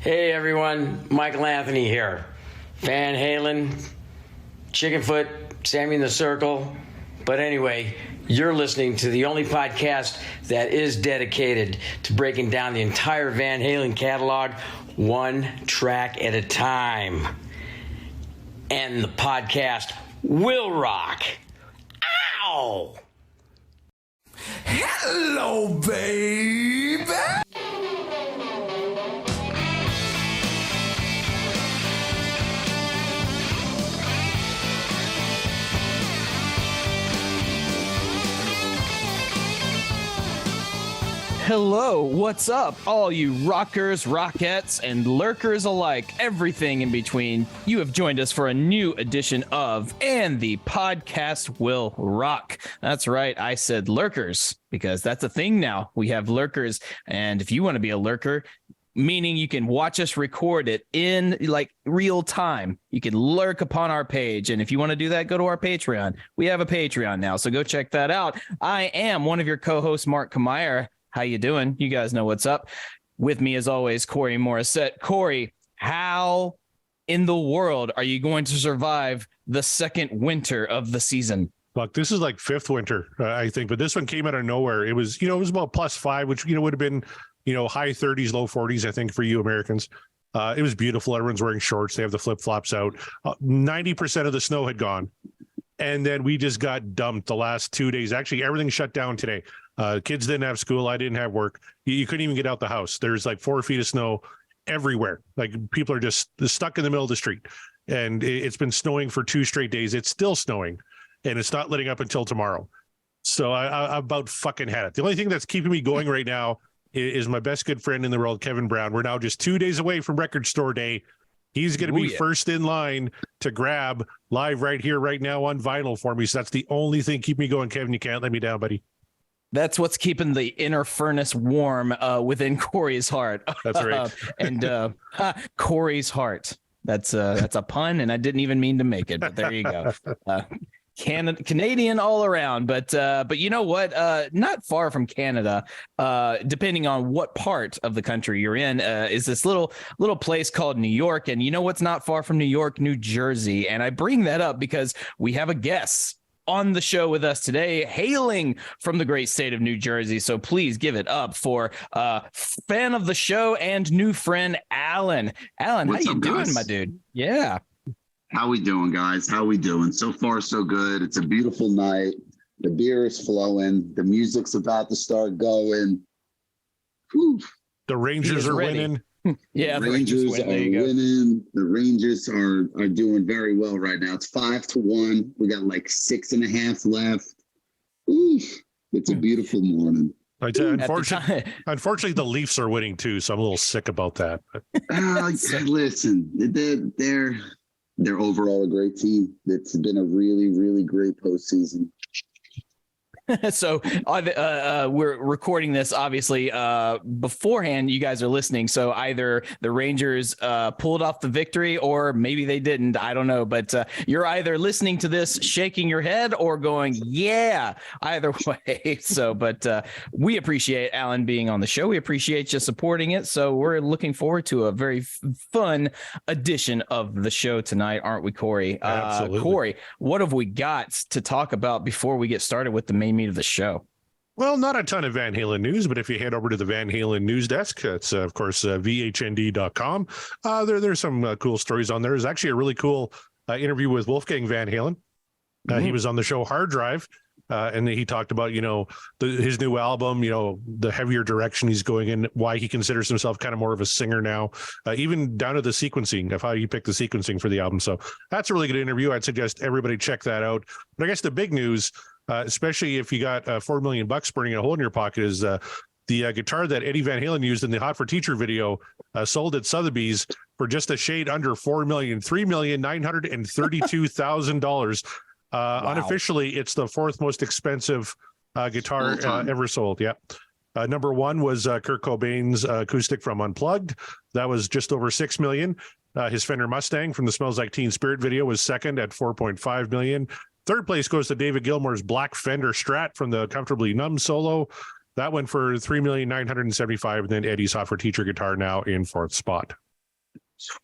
Hey everyone, Michael Anthony here. Van Halen, Chickenfoot, Sammy in the Circle. But anyway, you're listening to the only podcast that is dedicated to breaking down the entire Van Halen catalog one track at a time. And the podcast will rock. Ow! Hello, baby! Hello, what's up, all you rockers, rockettes, and lurkers alike, everything in between. You have joined us for a new edition of And the Podcast Will Rock. That's right, I said lurkers, because that's a thing now. We have lurkers, and if you want to be a lurker, meaning you can watch us record it in like real time, you can lurk upon our page. And if you want to do that, go to our Patreon. We have a Patreon now, so go check that out. I am one of your co-hosts, Mark Kamier. How you doing? You guys know what's up. With me, as always, Corey Morissette. Corey, how in the world are you going to survive the second winter of the season? Look, this is like fifth winter, I think, but this one came out of nowhere. It was, it was about +5, which, would have been, high 30s, low 40s, I think, for you Americans. It was beautiful. Everyone's wearing shorts. They have the flip-flops out. 90% of the snow had gone. And then we just got dumped the last 2 days. Actually, everything shut down today. Kids didn't have school. I didn't have work. You couldn't even get out the house. There's like 4 feet of snow everywhere. Like people are just stuck in the middle of the street. And it's been snowing for 2 straight days. It's still snowing and it's not letting up until tomorrow. So I about fucking had it. The only thing that's keeping me going right now is my best good friend in the world, Kevin Brown. We're now just 2 days away from Record Store Day. He's going to be first in line to grab live right here, right now on vinyl for me. So that's the only thing keeping me going. Kevin, you can't let me down, buddy. That's what's keeping the inner furnace warm within Corey's heart. That's right. And Corey's heart. That's a pun, and I didn't even mean to make it, but there you go. Canadian all around, but you know what? Not far from Canada, depending on what part of the country you're in, is this little place called New York. And you know what's not far from New York? New Jersey. And I bring that up because we have a guest on the show with us today, hailing from the great state of New Jersey. So please give it up for fan of the show and new friend, Alan. Alan, What's how you up, doing, guys? my dude? Yeah. How we doing, guys? How we doing? So far, so good. It's a beautiful night. The beer is flowing. The music's about to start going. Whew. The Rangers are ready. winning. Yeah, The Rangers are winning. The Rangers are doing very well right now. It's 5-1. We got like 6.5 left. Oof. It's a beautiful morning. Unfortunately, the Leafs are winning too, so I'm a little sick about that. Listen, they're overall a great team. It's been a really, really great postseason. So we're recording this obviously beforehand. You guys are listening, so either the Rangers pulled off the victory or maybe they didn't. I don't know, but you're either listening to this shaking your head or going, yeah, either way. So, but we appreciate Alan being on the show. We appreciate you supporting it. So we're looking forward to a very fun edition of the show tonight, aren't we, Corey? Absolutely. Corey, what have we got to talk about before we get started with the main meat of the show? Well, not a ton of Van Halen news, but if you head over to the Van Halen news desk, it's of course vhnd.com. There's some cool stories on there. There's actually a really cool interview with Wolfgang Van Halen. He was on the show Hard Drive, and he talked about his new album, the heavier direction he's going in, why he considers himself kind of more of a singer now, even down to the sequencing of how he picked the sequencing for the album. So that's a really good interview. I'd suggest everybody check that out. But I guess the big news, especially if you got $4 million burning a hole in your pocket, is the guitar that Eddie Van Halen used in the Hot for Teacher video sold at Sotheby's for just a shade under $4 million, $3,932,000. Wow. Unofficially, it's the 4th most expensive guitar ever sold. Yeah. Number 1 was Kurt Cobain's acoustic from Unplugged. That was just over $6 million. His Fender Mustang from the Smells Like Teen Spirit video was second at $4.5 million. Third place goes to David Gilmour's Black Fender Strat from the Comfortably Numb solo. That went for $3,975,000, and then Eddie's Hot for Teacher guitar now in 4th spot.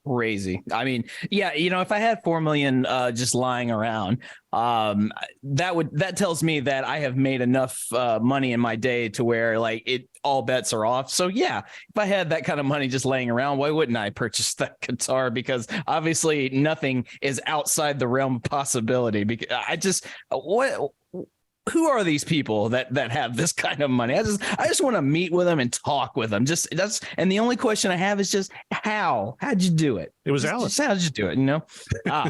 Crazy. I mean, yeah, if I had 4 million just lying around, that tells me that I have made enough money in my day to where like all bets are off. So yeah, if I had that kind of money just laying around, why wouldn't I purchase that guitar? Because obviously nothing is outside the realm of possibility. Because who are these people that have this kind of money? I just want to meet with them and talk with them. And the only question I have is just how'd you do it? It was Alan. Just how'd you do it?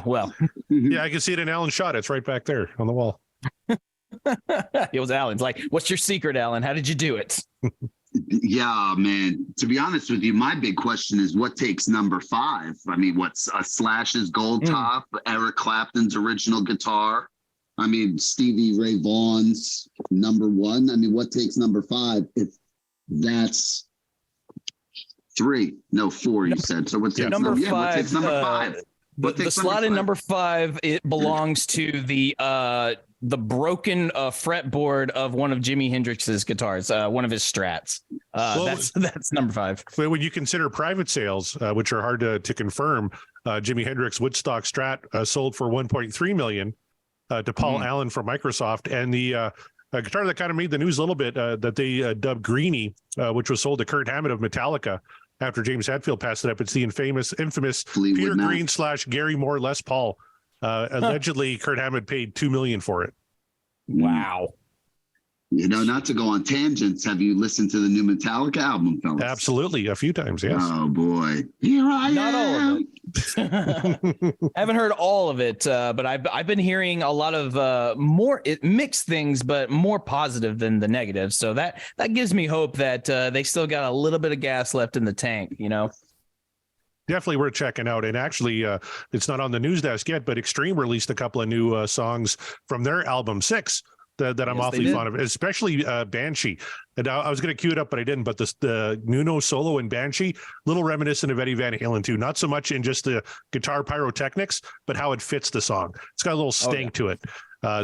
Well, yeah, I can see it in Alan's shot. It's right back there on the wall. It was Alan's. Like, what's your secret, Alan? How did you do it? Yeah, man. To be honest with you, my big question is what takes number 5? I mean, what's a Slash's gold top, Eric Clapton's original guitar? I mean, Stevie Ray Vaughan's number 1. I mean, what takes number 5 if that's 3? No, 4, you said. So what takes number 5? What takes number 5? The slot in number 5, it belongs to the broken fretboard of one of Jimi Hendrix's guitars, one of his Strats. That's number 5. When you consider private sales, which are hard to confirm, Jimi Hendrix Woodstock Strat sold for $1.3 million. To Paul Allen from Microsoft, and the guitar that kind of made the news a little bit that they dubbed Greenie, which was sold to Kurt Hammett of Metallica after James Hetfield passed it up. It's the infamous Peter Green / Gary Moore Les Paul. Allegedly, Kurt Hammett paid $2 million for it. Wow. Not to go on tangents, have you listened to the new Metallica album, fellas? Absolutely, a few times, yes. Oh boy, here I Not am. all of it. I haven't heard all of it, but I've been hearing a lot of more mixed things, but more positive than the negative. So that gives me hope that they still got a little bit of gas left in the tank. Definitely worth checking out. And actually, it's not on the news desk yet, but Extreme released a couple of new songs from their album 6. That I'm awfully fond of, especially Banshee. And I was going to cue it up, but I didn't. But the Nuno solo in Banshee, little reminiscent of Eddie Van Halen too. Not so much in just the guitar pyrotechnics, but how it fits the song. It's got a little sting to it.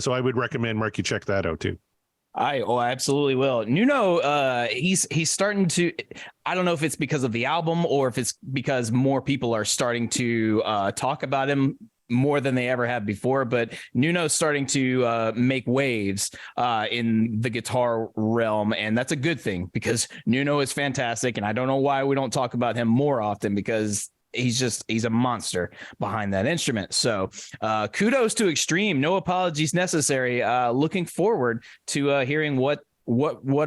So I would recommend, Mark, you check that out too. I absolutely will. Nuno, he's starting to. I don't know if it's because of the album or if it's because more people are starting to talk about him more than they ever have before, but Nuno's starting to make waves in the guitar realm, and that's a good thing because Nuno is fantastic, and I don't know why we don't talk about him more often because he's a monster behind that instrument. So kudos to Extreme. No apologies necessary. Looking forward to hearing what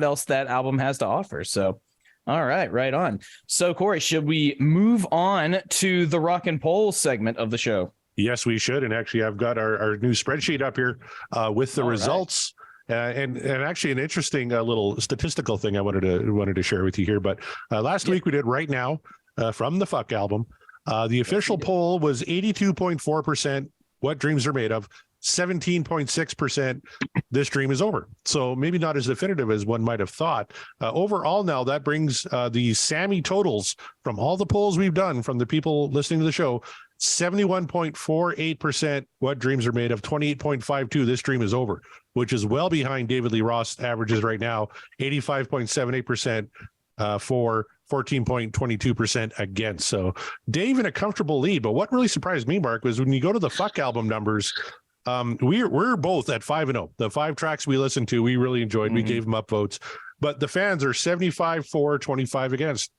else that album has to offer. So all right on. So Corey, should we move on to the rock and poll segment of the show? Yes, we should. And actually, I've got our new spreadsheet up here with the results. And actually an interesting little statistical thing I wanted to share with you here. But last week we did Right Now from the Fuck album. The official poll was 82.4%. What dreams are made of. 17.6%. This dream is over. So maybe not as definitive as one might have thought. Overall, now that brings the Sammy totals from all the polls we've done from the people listening to the show. 71.48% what dreams are made of, 28.52 this dream is over, which is well behind David Lee Roth averages right now, 85.78% for 14.22% against. So Dave in a comfortable lead. But what really surprised me, Mark, was when you go to the Fuck album numbers, we're both at 5-0. The 5 tracks we listened to, we really enjoyed. We gave them up votes, but the fans are 75 for, 25 against.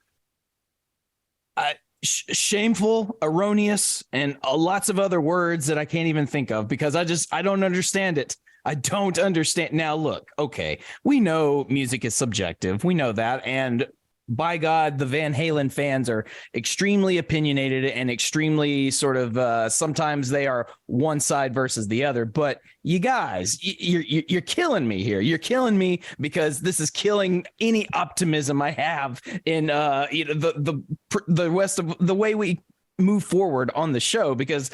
Shameful, erroneous, and lots of other words that I can't even think of because I don't understand it. I don't understand. Now, look, okay, we know music is subjective. We know that. And by God, the Van Halen fans are extremely opinionated and extremely sort of sometimes they are one side versus the other. But you guys, you're killing me here. You're killing me because this is killing any optimism I have in the rest of the way we move forward on the show because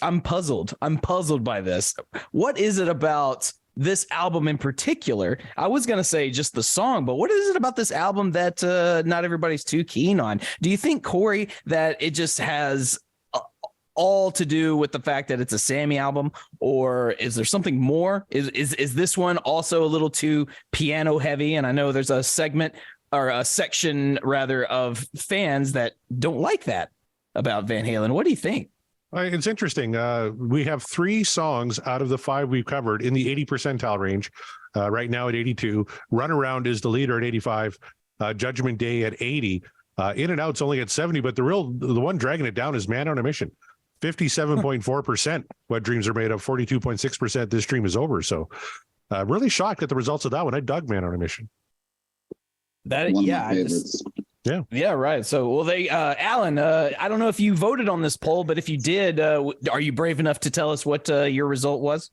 I'm puzzled. I'm puzzled by this. What is it about this album in particular? I was going to say just the song, but what is it about this album that not everybody's too keen on? Do you think, Corey, that it just has all to do with the fact that it's a Sammy album, or is there something more? Is this one also a little too piano heavy? And I know there's a segment or a section rather of fans that don't like that. about Van Halen. What do you think? It's interesting. We have 3 songs out of the 5 we've covered in the 80 percentile range. Right now at 82. Runaround is the leader at 85. Judgment Day at 80. In and Out's only at 70, but the one dragging it down is Man on a Mission. 57.4%. What Dreams Are Made Of. 42.6%. This Dream Is Over. So really shocked at the results of that one. I dug Man on a Mission. Yeah, right. So, well, Alan, I don't know if you voted on this poll, but if you did, are you brave enough to tell us what your result was?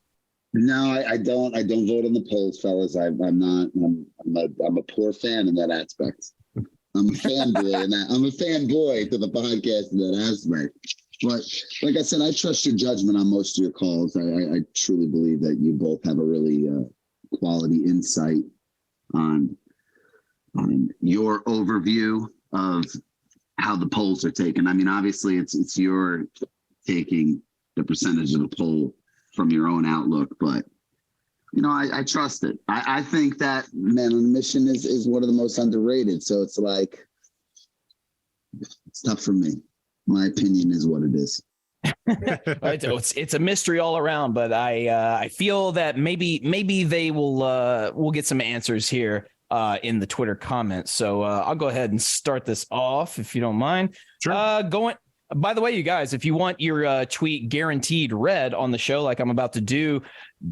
No, I don't. I don't vote on the polls, fellas. I'm not. I'm a poor fan in that aspect. I'm a fanboy in that. I'm a fanboy to the podcast in that aspect. But like I said, I trust your judgment on most of your calls. I truly believe that you both have a really quality insight on your overview of how the polls are taken. I mean, obviously, it's your taking the percentage of the poll from your own outlook, but I trust it. I think that Man on a Mission is one of the most underrated. So it's like it's tough for me. My opinion is what it is. It's a mystery all around, but I feel that maybe they we'll get some answers here in the Twitter comments. So I'll go ahead and start this off if you don't mind. Sure. By the way, you guys, if you want your tweet guaranteed read on the show, like I'm about to do,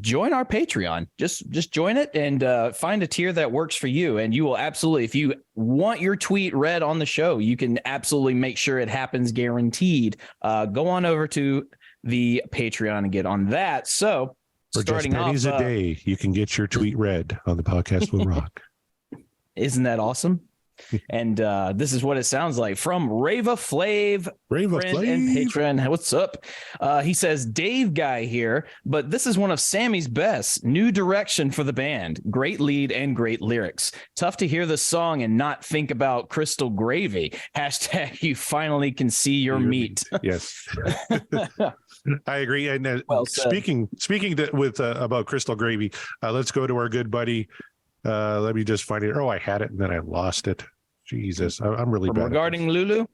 join our Patreon. Just join it and find a tier that works for you. And you will absolutely, if you want your tweet read on the show, you can absolutely make sure it happens guaranteed. Go on over to the Patreon and get on that. So for just pennies a day, you can get your tweet read on the podcast will rock. Isn't that awesome? And this is what it sounds like from Rava Flav, friend and patron. What's up? He says, Dave guy here, but this is one of Sammy's best. New direction for the band. Great lead and great lyrics. Tough to hear the song and not think about Crystal Gravy. Hashtag you finally can see your meat. Yes. I agree. And speaking about Crystal Gravy, let's go to our good buddy. Let me just find it. Oh, I had it and then I lost it. Jesus, I'm really bad. Regarding Lulu?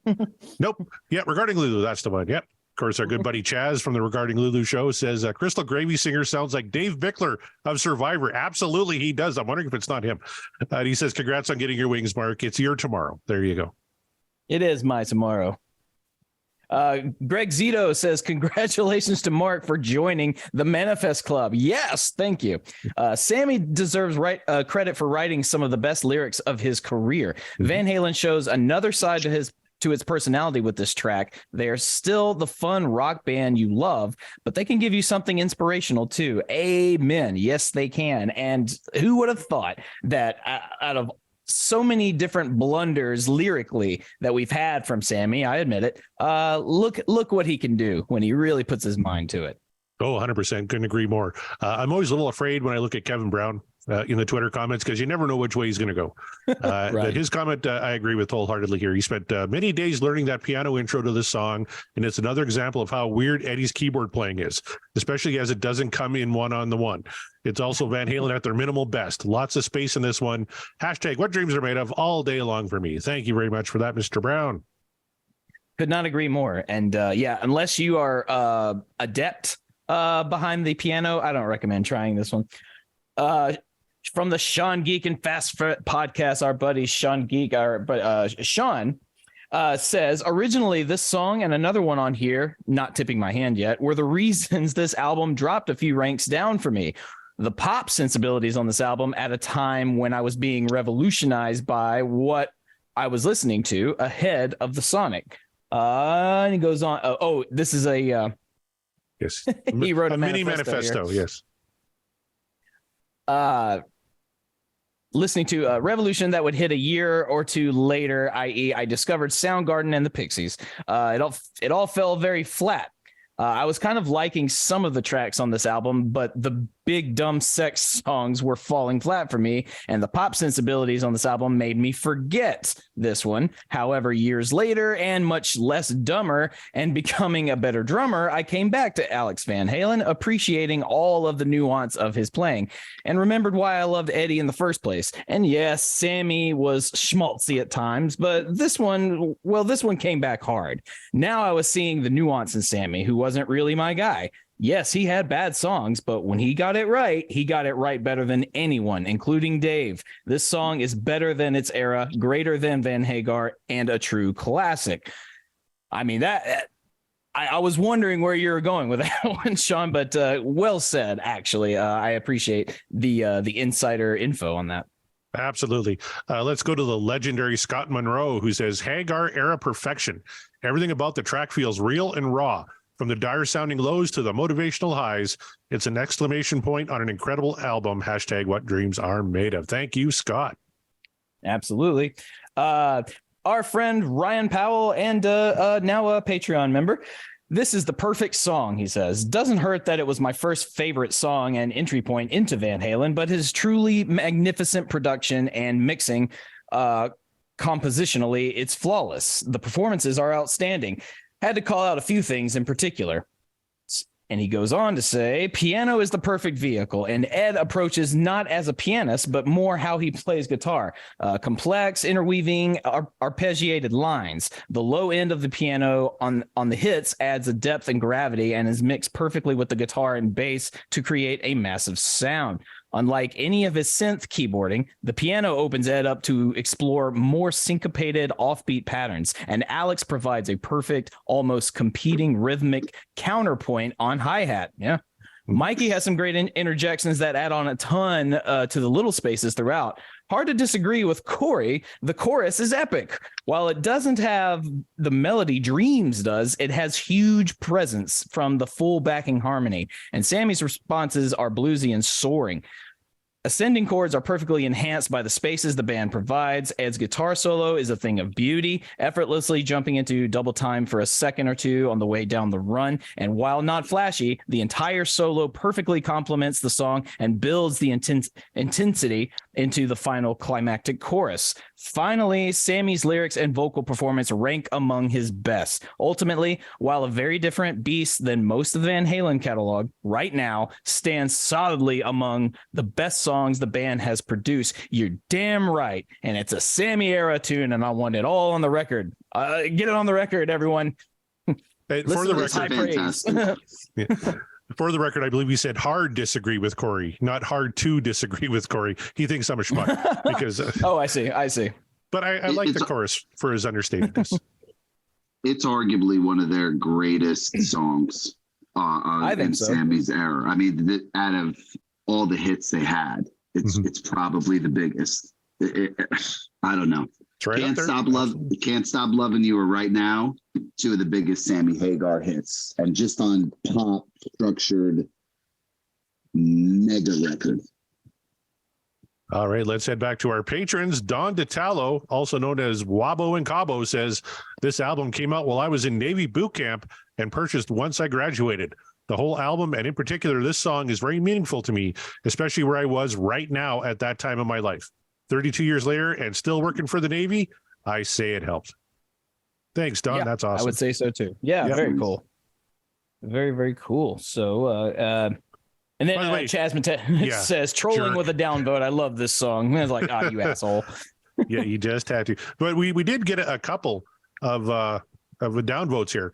Nope. Yeah, Regarding Lulu. That's the one. Yep. Of course, our good buddy Chaz from the Regarding Lulu show says Crystal Gravy singer sounds like Dave Bickler of Survivor. Absolutely, he does. I'm wondering if it's not him. He says, congrats on getting your wings, Mark. It's your tomorrow. There you go. It is my tomorrow. Greg Zito says, congratulations to Mark for joining the Manifest Club. Yes, thank you. Sammy deserves credit for writing some of the best lyrics of his career. Van Halen shows another side to his personality with this track. They are still the fun rock band you love, but they can give you something inspirational too. Amen. Yes, they can. And who would have thought that out of so many different blunders lyrically that we've had from Sammy, I admit it. Look what he can do when he really puts his mind to it. Oh, 100%. Couldn't agree more. I'm always a little afraid when I look at Kevin Brown in the Twitter comments because you never know which way he's going to go. Right. His comment, I agree with wholeheartedly here. He spent many days learning that piano intro to this song, and it's another example of how weird Eddie's keyboard playing is, especially as it doesn't come in one on the one. It's also Van Halen at their minimal best. Lots of space in this one. Hashtag what dreams are made of all day long for me. Thank you very much for that, Mr. Brown. Could not agree more. And unless you are adept behind the piano, I don't recommend trying this one. From the Sean Geek and Fast podcast, our buddy Sean Geek, Sean says, originally this song and another one on here, not tipping my hand yet, were the reasons this album dropped a few ranks down for me. The pop sensibilities on this album at a time when I was being revolutionized by what I was listening to ahead of the Sonic. And he goes on. This is a yes. He wrote a mini manifesto. Yes. Listening to Revolution that would hit a year or two later, i.e., I discovered Soundgarden and the Pixies. It all fell very flat. I was kind of liking some of the tracks on this album, but the big dumb sex songs were falling flat for me, and the pop sensibilities on this album made me forget this one. However, years later and much less dumber and becoming a better drummer, I came back to Alex Van Halen, appreciating all of the nuance of his playing and remembered why I loved Eddie in the first place. And yes, Sammy was schmaltzy at times, but this one came back hard. Now I was seeing the nuance in Sammy, who wasn't really my guy. Yes, he had bad songs, but when he got it right better than anyone, including Dave. This song is better than its era, greater than Van Hagar, and a true classic. I mean, I was wondering where you were going with that one, Sean, but well said, actually. I appreciate the insider info on that. Absolutely. Let's go to the legendary Scott Monroe, who says, Hagar era perfection. Everything about the track feels real and raw. From the dire sounding lows to the motivational highs, it's an exclamation point on an incredible album. Hashtag what dreams are made of. Thank you, Scott. Absolutely. Our friend Ryan Powell, and now a Patreon member. This is the perfect song, he says. Doesn't hurt that it was my first favorite song and entry point into Van Halen, but his truly magnificent production and mixing, compositionally, it's flawless. The performances are outstanding. Had to call out a few things in particular. And he goes on to say, piano is the perfect vehicle, and Ed approaches not as a pianist, but more how he plays guitar. Complex, interweaving, arpeggiated lines. The low end of the piano on the hits adds a depth and gravity and is mixed perfectly with the guitar and bass to create a massive sound. Unlike any of his synth keyboarding, the piano opens Ed up to explore more syncopated offbeat patterns, and Alex provides a perfect, almost competing rhythmic counterpoint on hi-hat. Yeah. Mikey has some great interjections that add on a ton to the little spaces throughout. Hard to disagree with Corey. The chorus is epic. While it doesn't have the melody Dreams does, it has huge presence from the full backing harmony. And Sammy's responses are bluesy and soaring. Ascending chords are perfectly enhanced by the spaces the band provides. Ed's guitar solo is a thing of beauty, effortlessly jumping into double time for a second or two on the way down the run. And while not flashy, the entire solo perfectly complements the song and builds the intensity into the final climactic chorus. Finally, Sammy's lyrics and vocal performance rank among his best. Ultimately, while a very different beast than most of the Van Halen catalog, right now stands solidly among the best songs the band has produced. You're damn right. And it's a Sammy era tune, and I want it all on the record. Get it on the record, everyone. Hey, for the record, yeah. For the record, I believe you said hard disagree with Corey, not hard to disagree with Corey. He thinks I'm a schmuck because. Oh, I see. But I like the chorus for his understatedness. It's arguably one of their greatest songs I think in so. Sammy's era. I mean, out of all the hits they had, it's probably the biggest. I don't know. Right Can't Stop Loving You, or Right Now, two of the biggest Sammy Hagar hits, and just on pop structured mega record. All right, let's head back to our patrons. Don DeTallo, also known as Wabo and Cabo, says this album came out while I was in Navy boot camp and purchased once I graduated. The whole album, and in particular this song, is very meaningful to me, especially where I was right now at that time of my life. 32 years later and still working for the Navy, I say it helped. Thanks, Don. Yeah, that's awesome. I would say so too. Yeah, Yep. very cool. Very, very cool. So, and then By the way, Chaz says, trolling jerk. with a downvote. I love this song. I was like, oh, you asshole. Yeah, you just had to. But we did get a couple of downvotes here.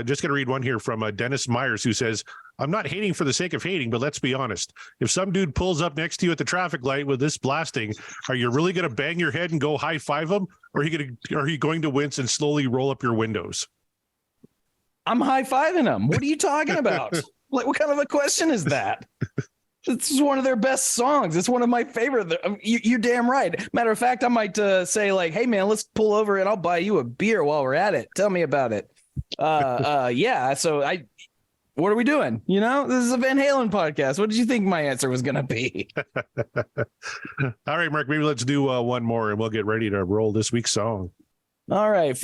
Just going to read one here from Dennis Myers, who says, I'm not hating for the sake of hating, but let's be honest. If some dude pulls up next to you at the traffic light with this blasting, are you really going to bang your head and go high five him? Or are you going to wince and slowly roll up your windows? I'm high-fiving them. What are you talking about? Like, what kind of a question is that? This is one of their best songs. It's one of my favorite. You're damn right. Matter of fact, I might say like, hey man, let's pull over and I'll buy you a beer while we're at it. Tell me about it. Yeah. So what are we doing? You know, this is a Van Halen podcast. What did you think my answer was going to be? All right, Mark, maybe let's do one more and we'll get ready to roll this week's song. All right.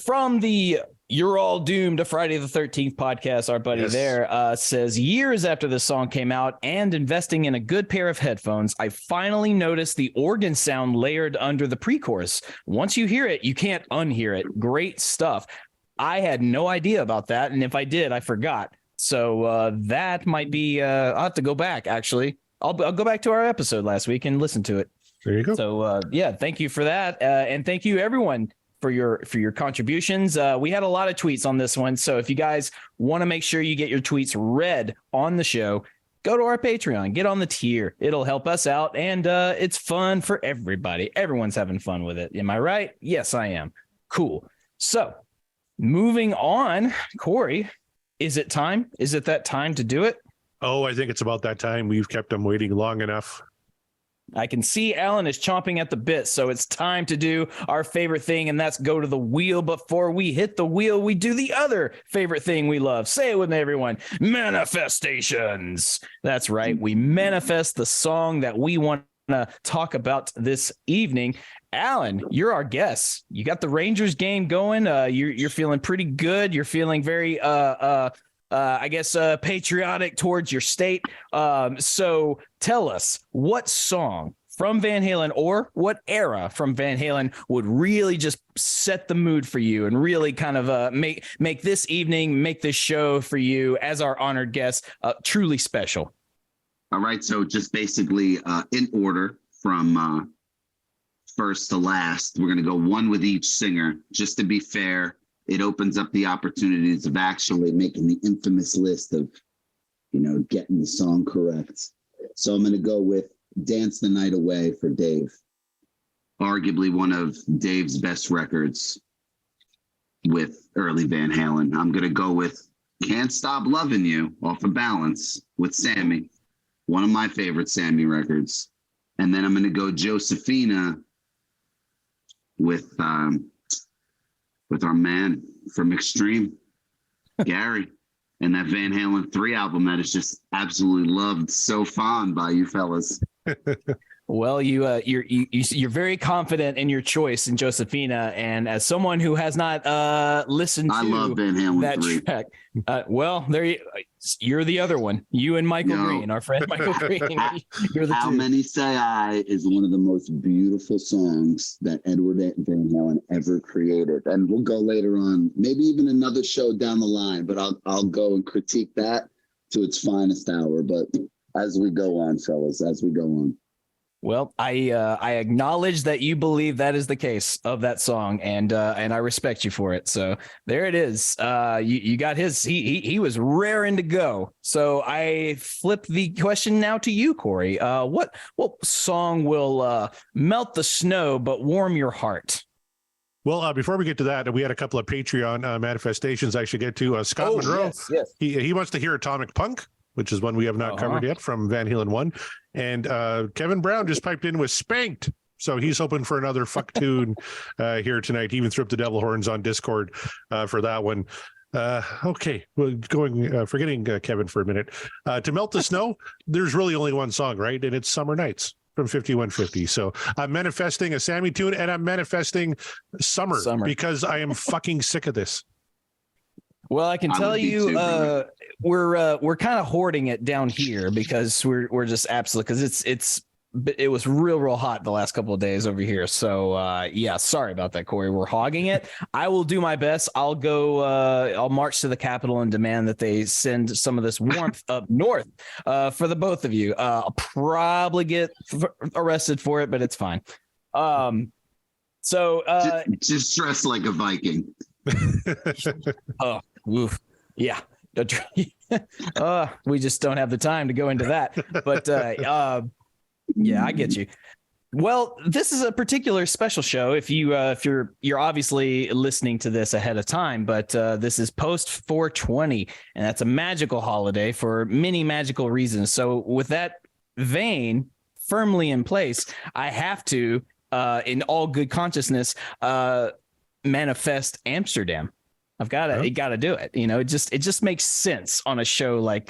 From the You're All Doomed, a Friday the 13th podcast. Our buddy there says, years after the song came out and investing in a good pair of headphones, I finally noticed the organ sound layered under the pre-chorus. Once you hear it, you can't unhear it. Great stuff. I had no idea about that, and if I did, I forgot. So that might be, I'll have to go back, actually. I'll go back to our episode last week and listen to it. There you go. So, thank you for that. And thank you, everyone, for your contributions. We had a lot of tweets on this one. So if you guys want to make sure you get your tweets read on the show, go to our Patreon, get on the tier. It'll help us out. And it's fun for everybody. Everyone's having fun with it. Am I right? Yes, I am. Cool. So moving on, Corey, is it time? Is it that time to do it? Oh, I think it's about that time. We've kept them waiting long enough. I can see Alan is chomping at the bit, so it's time to do our favorite thing, and that's go to the wheel. Before we hit the wheel, we do the other favorite thing we love. Say it with me, everyone. Manifestations. That's right. We manifest the song that we want to talk about this evening. Alan, you're our guest. You got the Rangers game going. You're feeling pretty good. You're feeling very patriotic towards your state. So tell us, what song from Van Halen or what era from Van Halen would really just set the mood for you and really kind of make this evening, make this show for you as our honored guest truly special? All right. So just basically in order from first to last, we're going to go one with each singer, just to be fair. It opens up the opportunities of actually making the infamous list of, getting the song correct. So I'm going to go with Dance the Night Away for Dave. Arguably one of Dave's best records with early Van Halen. I'm going to go with Can't Stop Loving You off of Balance with Sammy. One of my favorite Sammy records. And then I'm going to go Josephina with our man from Extreme, Gary, and that Van Halen 3 album that is just absolutely loved, so fond by you fellas. Well, you're very confident in your choice in Josephina, and as someone who has not listened to I love Van Halen that 3. track, you're the other one. You and Michael Green, our friend Michael Green. You're the How two. Many Say I is one of the most beautiful songs that Edward Van Halen ever created, and we'll go later on, maybe even another show down the line. But I'll go and critique that to its finest hour. But as we go on, fellas, as we go on. Well, I acknowledge that you believe that is the case of that song, and I respect you for it. So there it is. You got his. He was raring to go. So I flip the question now to you, Corey. What song will melt the snow but warm your heart? Well, before we get to that, we had a couple of Patreon manifestations I should get to. Scott Monroe, yes. He wants to hear Atomic Punk, which is one we have not covered yet from Van Halen 1. And Kevin Brown just piped in with Spanked. So he's hoping for another fuck tune here tonight. He even threw up the devil horns on Discord for that one. Okay, well, forgetting Kevin for a minute. To melt the snow, there's really only one song, right? And it's Summer Nights from 5150. So I'm manifesting a Sammy tune, and I'm manifesting summer. Because I am fucking sick of this. Well, I can tell you, we're kind of hoarding it down here because we're just absolute, because it was real hot the last couple of days over here. So sorry about that, Corey. We're hogging it. I will do my best. I'll go. I'll march to the Capitol and demand that they send some of this warmth up north for the both of you. I'll probably get arrested for it, but it's fine. Just dress like a Viking. Oh, oof. Yeah. We just don't have the time to go into that. But yeah, I get you. Well, this is a particular special show. If you're obviously listening to this ahead of time, but this is post 420, and that's a magical holiday for many magical reasons. So with that vein firmly in place, I have to, in all good consciousness, manifest Amsterdam. I've got to do it. It just makes sense on a show like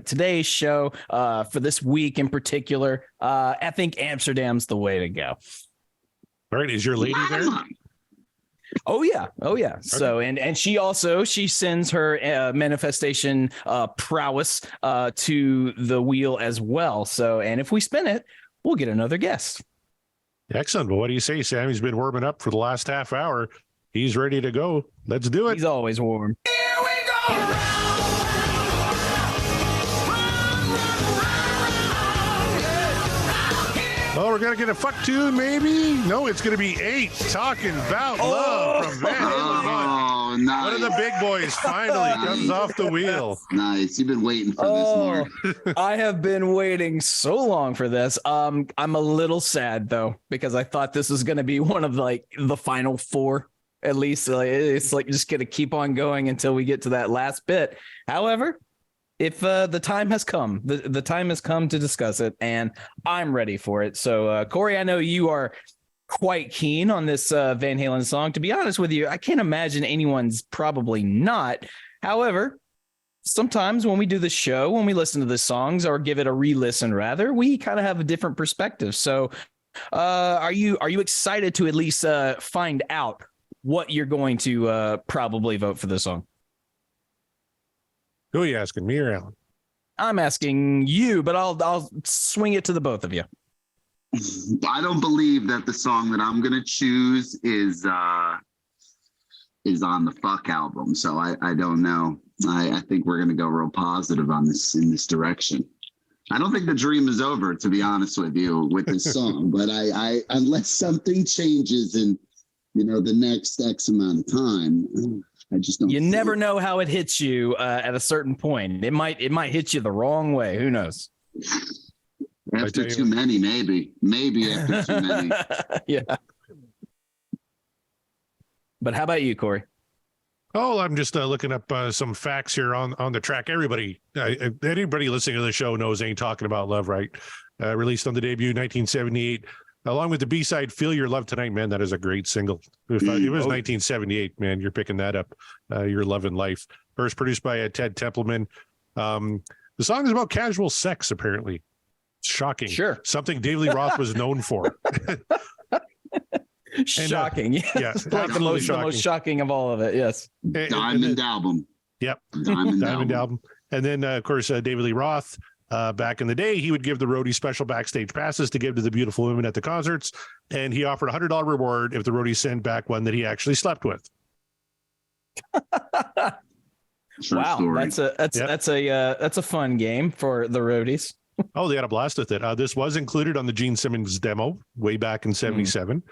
today's show, for this week in particular. I think Amsterdam's the way to go. All right. Is your lady there? Oh yeah. So and she sends her manifestation prowess to the wheel as well. So and if we spin it, we'll get another guest. Excellent. Well, what do you say, Sammy's been warming up for the last half hour. He's ready to go. Let's do it. He's always warm. Here we go. Oh, we're going to get a fuck tune, maybe? No, it's going to be 8, Talking About Love from Van Halen. Oh, nice. One of the big boys finally comes off the wheel. Nice. You've been waiting for this, Mark. I have been waiting so long for this. I'm a little sad though, because I thought this was going to be one of like the final 4. At least it's like just going to keep on going until we get to that last bit. However, if the time has come, the time has come to discuss it, and I'm ready for it. So, Corey, I know you are quite keen on this Van Halen song. To be honest with you, I can't imagine anyone's probably not. However, sometimes when we do the show, when we listen to the songs or give it a re-listen, rather, we kind of have a different perspective. So, are you excited to at least find out what you're going to probably vote for the song? Who are you asking, me or Alan? I'm asking you, but I'll swing it to the both of you. I don't believe that the song that I'm gonna choose is on the Fuck album. So I don't know. I think we're gonna go real positive on this in this direction. I don't think the dream is over, to be honest with you, with this song. But I unless something changes in the next X amount of time, I just don't. You never know how it hits you at a certain point. It might hit you the wrong way. Who knows? After too many, maybe after too many. Yeah. But how about you, Corey? Oh, I'm just looking up some facts here on the track. Anybody listening to the show knows Ain't Talking About Love, right? Released on the debut 1978. Along with the B-side, Feel Your Love Tonight, man, that is a great single. It was 1978, man, you're picking that up. Your Love and Life. First produced by Ted Templeman. The song is about casual sex, apparently. Shocking. Sure. Something David Lee Roth was known for. Shocking. Yeah, like the most shocking of all of it, yes. Diamond album. Yep. Diamond album. And then, of course, David Lee Roth. Back in the day, he would give the roadies special backstage passes to give to the beautiful women at the concerts, and he offered a $100 reward if the roadies sent back one that he actually slept with. Wow, that's a fun game for the roadies. Oh, they had a blast with it. This was included on the Gene Simmons demo way back in '77.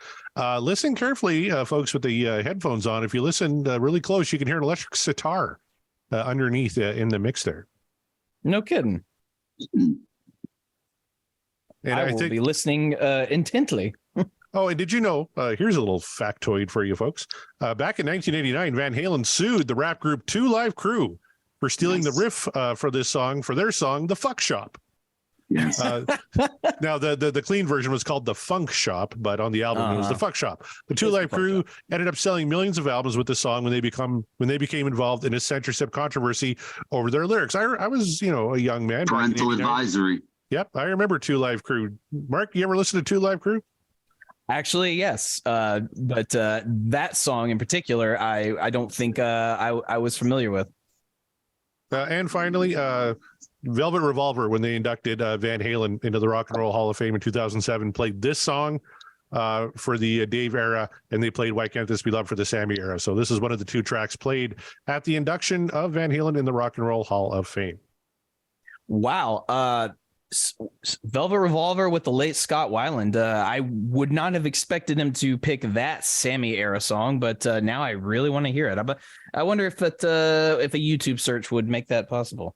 Listen carefully, folks, with the headphones on. If you listen really close, you can hear an electric sitar underneath in the mix there. No kidding. And I will be listening intently. Oh, and did you know, here's a little factoid for you folks. Back in 1989, Van Halen sued the rap group 2 Live Crew for stealing the riff for this song, for their song, The Fuck Shop. Yes. Now, the clean version was called The Funk Shop, but on the album, it was The Fuck Shop. The 2 Live Crew ended up selling millions of albums with the song when they became involved in a censorship controversy over their lyrics. I was, a young man. Parental advisory. Yep, I remember 2 Live Crew. Mark, you ever listen to 2 Live Crew? Actually, yes. But that song in particular, I don't think I was familiar with. And finally, Velvet Revolver, when they inducted Van Halen into the Rock and Roll Hall of Fame in 2007, played this song for the Dave era, and they played Why Can't This Be Love for the Sammy era. So this is one of the 2 tracks played at the induction of Van Halen in the Rock and Roll Hall of Fame. Wow. Velvet Revolver with the late Scott Weiland. I would not have expected him to pick that Sammy era song, but now I really want to hear it. I wonder if a YouTube search would make that possible.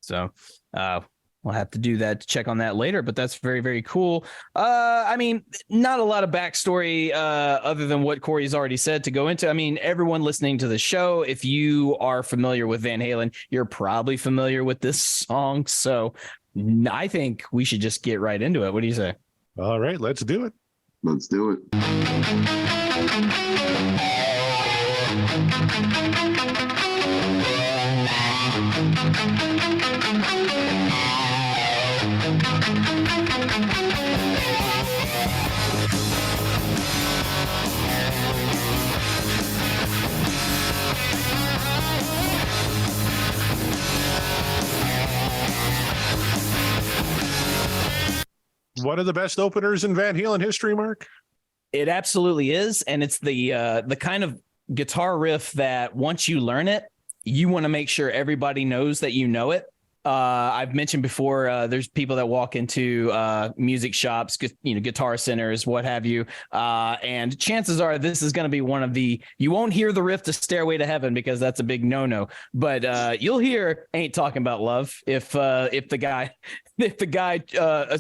So we'll have to do that to check on that later, but that's very, very cool. I mean, not a lot of backstory other than what Corey's already said to go into. I mean, everyone listening to the show, if you are familiar with Van Halen, you're probably familiar with this song. So I think we should just get right into it. What do you say? All right, let's do it. Let's do it. one of the best openers in Van Halen history, Mark? It absolutely is. And it's the kind of guitar riff that once you learn it, you want to make sure everybody knows that you know it. I've mentioned before, there's people that walk into music shops, guitar centers, what have you. And chances are this is going to be one of you won't hear the riff to Stairway to Heaven because that's a big no-no. But you'll hear Ain't Talking About Love if the guy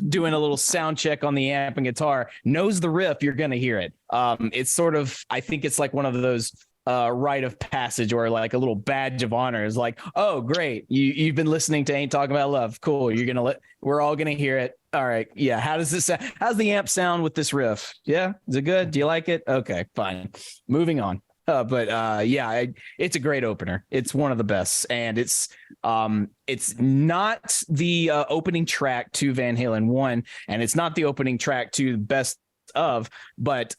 doing a little sound check on the amp and guitar knows the riff, you're going to hear it. It's sort of, I think it's like one of those rite of passage or like a little badge of honor is like, oh great, you've been listening to Ain't Talking About Love, cool, we're all gonna hear it. All right, yeah, how's the amp sound with this riff? Yeah, is it good? Do you like it? Okay, fine, moving on. It's a great opener. It's one of the best, and it's not the opening track to Van Halen 1, and it's not the opening track to Best Of, but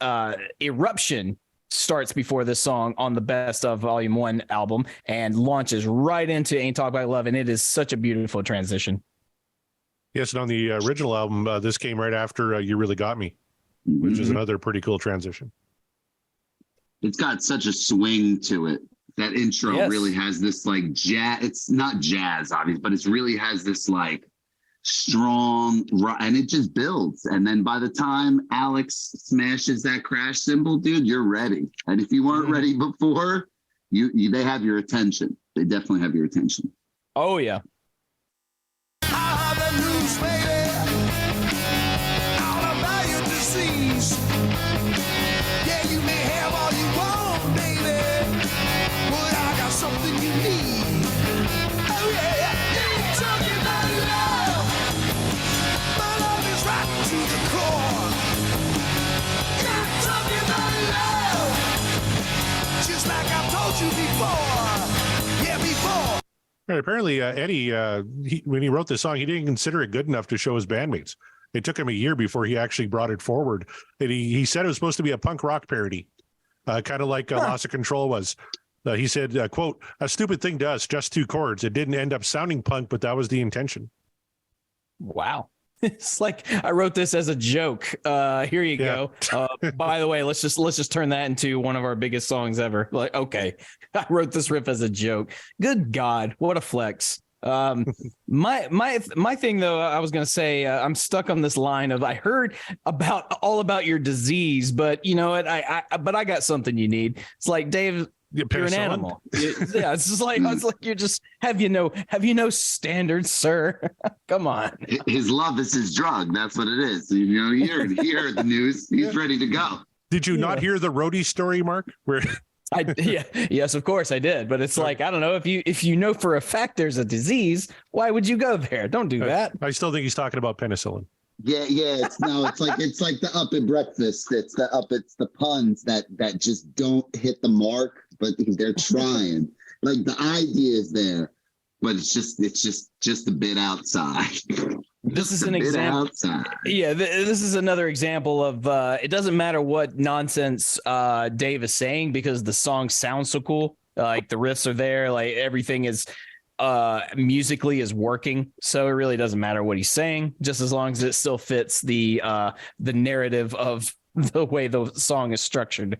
Eruption starts before this song on the Best Of Volume 1 album and launches right into Ain't Talk About Love, and it is such a beautiful transition. Yes, and on the original album, this came right after You Really Got Me, which is another pretty cool transition. It's got such a swing to it. That intro really has this like jazz. It's not jazz, obviously, but it really has this like strong, and it just builds. And then by the time Alex smashes that crash cymbal, dude, you're ready. And if you weren't ready before, they have your attention. They definitely have your attention. Oh yeah. I have the news, baby, all about your disease. Yeah, you may have all you want, baby, but I got something you need. Oh yeah, yeah, talking about love. My love is right to the core. Yeah, talking about love, just like I told you before. Yeah, before. Right, apparently, Eddie, when he wrote this song, he didn't consider it good enough to show his bandmates. It took him a year before he actually brought it forward. And he said it was supposed to be a punk rock parody, kind of like Loss of Control was. He said, quote, "A stupid thing to us, just two chords. It didn't end up sounding punk, but that was the intention." Wow. It's like I wrote this as a joke. Here you go. By the way, let's just turn that into one of our biggest songs ever. Like, okay, I wrote this riff as a joke. Good God, what a flex. My thing though, I was gonna say, I'm stuck on this line of I heard all about your disease, but you know what? But I got something you need. It's like, Dave, you're an animal. Yeah, it's just like you're just have you no standards, sir? Come on. His love is his drug. That's what it is. You know, he heard the news. He's ready to go. Did you not hear the roadie story, Mark? Where yes, of course I did. But it's like, I don't know, if you know for a fact there's a disease, why would you go there? Don't do that. I still think he's talking about penicillin. Yeah. It's like the up at breakfast. It's the puns that just don't hit the mark, but they're trying. Like the idea is there, but it's just a bit outside. This is an example. Yeah, this is another example of it doesn't matter what nonsense Dave is saying because the song sounds so cool. Like the riffs are there, like everything is musically is working, so it really doesn't matter what he's saying, just as long as it still fits the narrative of the way the song is structured.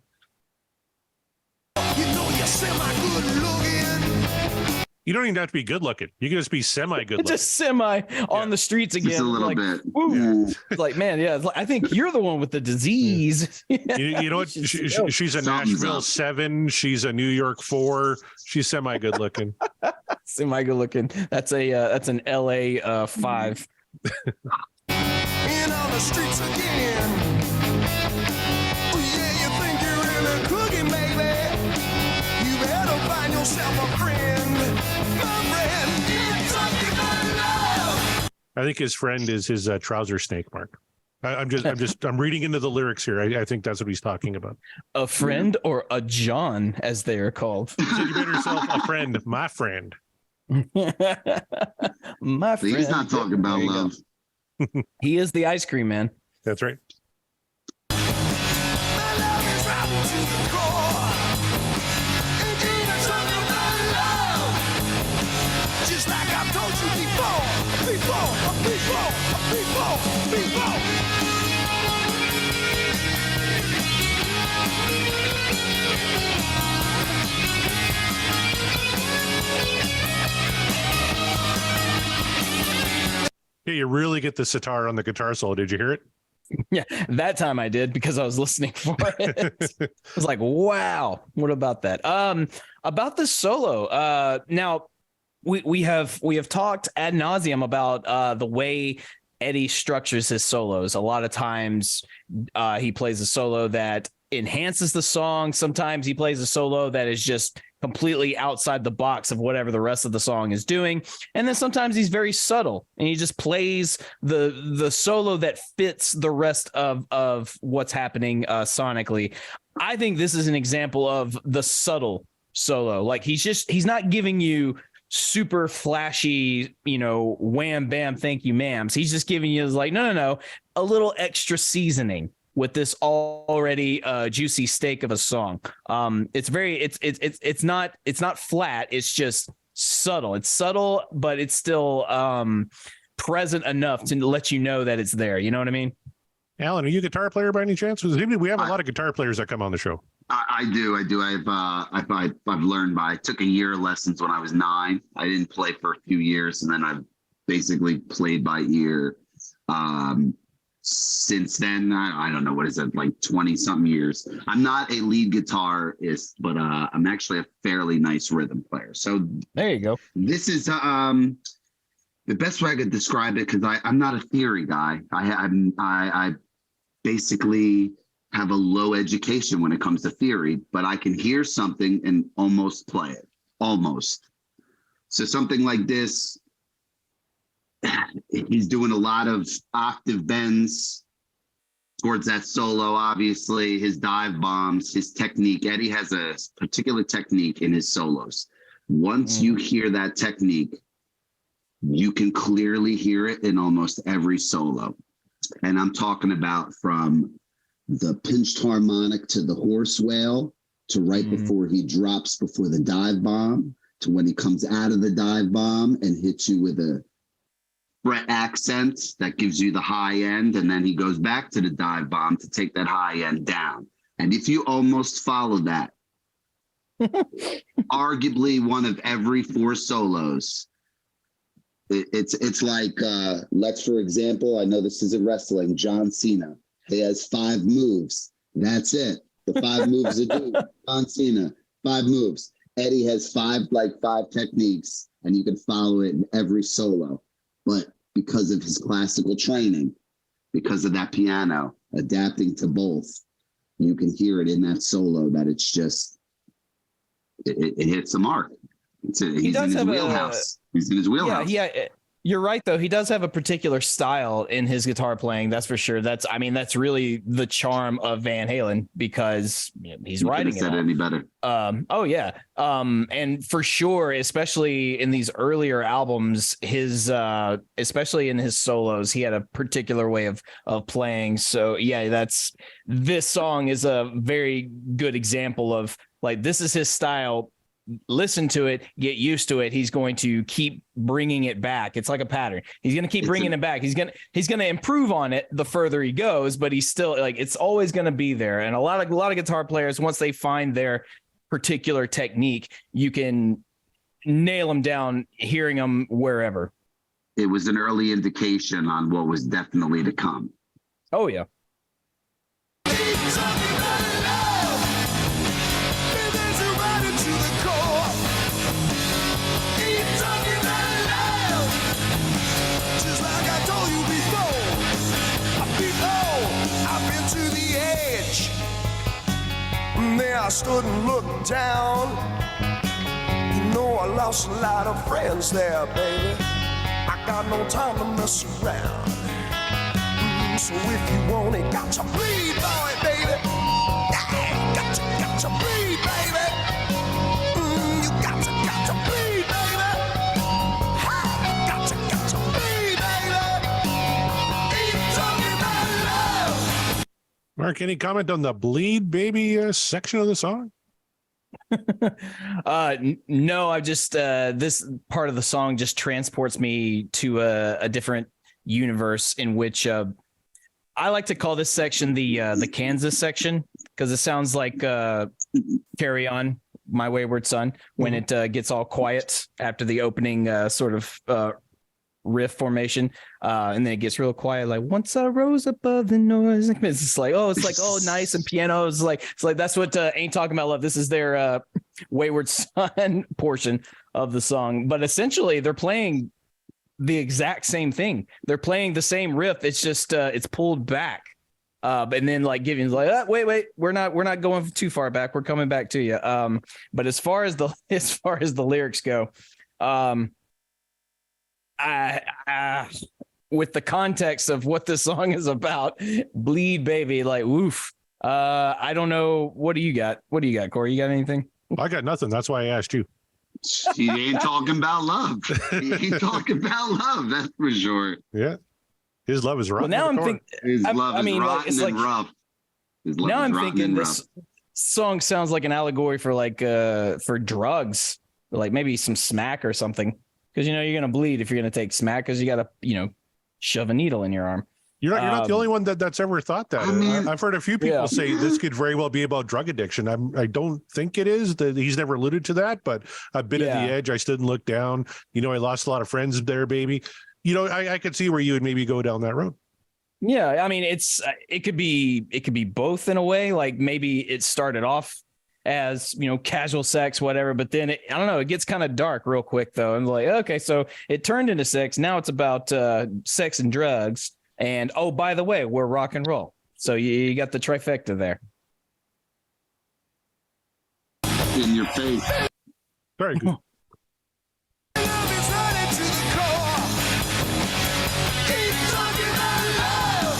You know you're semi-good looking. You don't even have to be good looking. You can just be semi-good looking. Just semi on the streets again. Just a little like, bit. Woo. It's like, man, yeah. I think you're the one with the disease. You know what? She's a Nashville 7. She's a New York 4. She's semi-good looking. Semi-good looking. That's an LA 5. In on the streets again. Oh yeah, you think you're really cooking, baby? You better find yourself a friend. My friend, you're talking about love. I think his friend is his trouser snake, Mark. I'm reading into the lyrics here. I think that's what he's talking about. A friend or a John, as they are called. He said, you better yourself a friend, my friend. My friend. He's not talking about love. He is the ice cream man. That's right. My love is right to the core. And you're talking about love. Just like I told you before. Yeah, you really get the sitar on the guitar solo. Did you hear it? Yeah, that time I did because I was listening for it. I was like, wow, what about that? About the solo. Now we have talked ad nauseum about the way Eddie structures his solos. A lot of times he plays a solo that enhances the song. Sometimes he plays a solo that is just completely outside the box of whatever the rest of the song is doing. And then sometimes he's very subtle and he just plays the solo that fits the rest of what's happening sonically. I think this is an example of the subtle solo. Like he's not giving you super flashy, wham, bam, thank you, ma'ams. He's just giving you like, no, a little extra seasoning with this already juicy steak of a song. It's not flat. It's just subtle. It's subtle, but it's still present enough to let you know that it's there. You know what I mean? Alan, are you a guitar player by any chance? We have a lot of guitar players that come on the show. I do. I've learned I took a year of lessons when I was 9. I didn't play for a few years, and then I've basically played by ear. Since then, I don't know, what is it, like 20 something years. I'm not a lead guitarist, but I'm actually a fairly nice rhythm player. So there you go. This is the best way I could describe it, because I'm not a theory guy. I basically have a low education when it comes to theory, but I can hear something and almost play it. Almost. So something like this, he's doing a lot of octave bends towards that solo, obviously, his dive bombs, his technique. Eddie has a particular technique in his solos. Once you hear that technique, you can clearly hear it in almost every solo. And I'm talking about from the pinched harmonic to the horse wail, to right before he drops before the dive bomb, to when he comes out of the dive bomb and hits you with a fret accent that gives you the high end, and then he goes back to the dive bomb to take that high end down. And if you almost follow that, arguably one of every 4 solos, it's like, let's, for example, I know this isn't wrestling, John Cena. He has 5 moves. That's it. The 5 moves to do. John Cena, 5 moves. Eddie has 5 techniques, and you can follow it in every solo. But because of his classical training, because of that piano, adapting to both, you can hear it in that solo that it's just, it hits the mark. He's in his wheelhouse. He's in his wheelhouse. Yeah. You're right, though. He does have a particular style in his guitar playing. That's for sure. That's really the charm of Van Halen, because he's writing it. Said it any better? Oh yeah. And for sure, especially in these earlier albums, especially in his solos, he had a particular way of playing. So yeah, this song is a very good example of, like, this is his style. Listen to it, get used to it. He's going to keep bringing it back. It's like a pattern. He's going to keep bringing it back. He's going to improve on it the further he goes, but he's still, like, it's always going to be there. And a lot of guitar players, once they find their particular technique, you can nail them down hearing them wherever. It was an early indication on what was definitely to come. Oh yeah. There I stood and looked down. I lost a lot of friends there, baby. I got no time to mess around. So if you want it, got to bleed, boy, baby. Yeah, got to bleed, baby. You got to bleed, baby. Ha, got to bleed, baby. Ain't talking about love. Mark, any comment on the bleed baby section of the song? No, I just this part of the song just transports me to a different universe in which I like to call this section the Kansas section, because it sounds like Carry On, My Wayward Son, when it gets all quiet after the opening sort of riff formation, and then it gets real quiet, like once I rose above the noise. It's just like, oh, nice and piano. It's like that's what Ain't Talking About Love. This is their Wayward Son portion of the song, but essentially they're playing the exact same thing. They're playing the same riff. It's just it's pulled back. And then like Gideon's like, wait, we're not going too far back. We're coming back to you. But as far as the lyrics go, with the context of what this song is about, bleed baby, like woof. I don't know. What do you got, Corey? You got anything? I got nothing. That's why I asked you. He ain't talking about love. He ain't talking about love. That's for sure. Yeah. His love is rotten. Well, now I'm thinking. His love is rotten and rough. Now I'm thinking this song sounds like an allegory for for drugs, like maybe some smack or something. Because you're gonna bleed if you're gonna take smack, because you gotta shove a needle in your arm. You're not the only one that's ever thought that. I mean, I've heard a few people say this could very well be about drug addiction. I don't think it is. He's never alluded to that, but I've been at the edge. I stood and looked down. I lost a lot of friends there, baby. I could see where you would maybe go down that road. Yeah, I mean, it could be both in a way. Like maybe it started off as casual sex, whatever, but then I don't know, it gets kind of dark real quick though. And like, okay, so it turned into sex. Now it's about sex and drugs. And oh, by the way, we're rock and roll. So you got the trifecta there. In your face. Very good. Love is running to the core. Keep talking about love.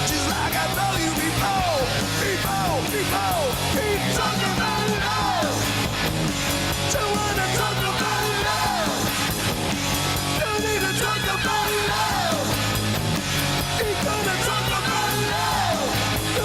Just like I told you before. Keep talking about love. Don't wanna talk about love. Don't need to talk about love. Keep gonna talk about love. You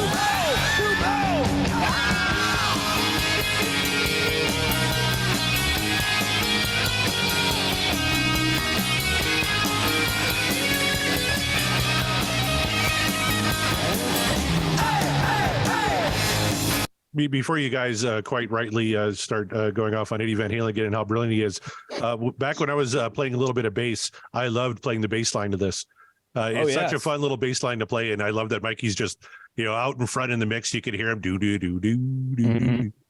know. Before you guys quite rightly start going off on Eddie Van Halen again and how brilliant he is, back when I was playing a little bit of bass, I loved playing the bass line to this. It's such a fun little bass line to play, and I love that Mikey's just out in front in the mix. You can hear him do,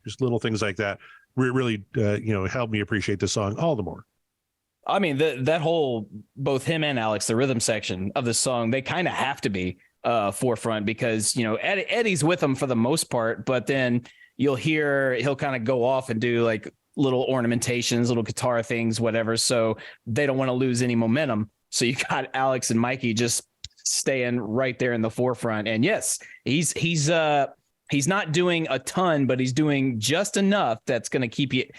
just little things like that. Really, helped me appreciate the song all the more. I mean, that whole, both him and Alex, the rhythm section of the song, they kind of have to be forefront because Eddie's with them for the most part, but then he'll kind of go off and do like little ornamentations, little guitar things, whatever. So they don't want to lose any momentum. So you got Alex and Mikey just staying right there in the forefront. And yes, he's not doing a ton, but he's doing just enough that's going to keep the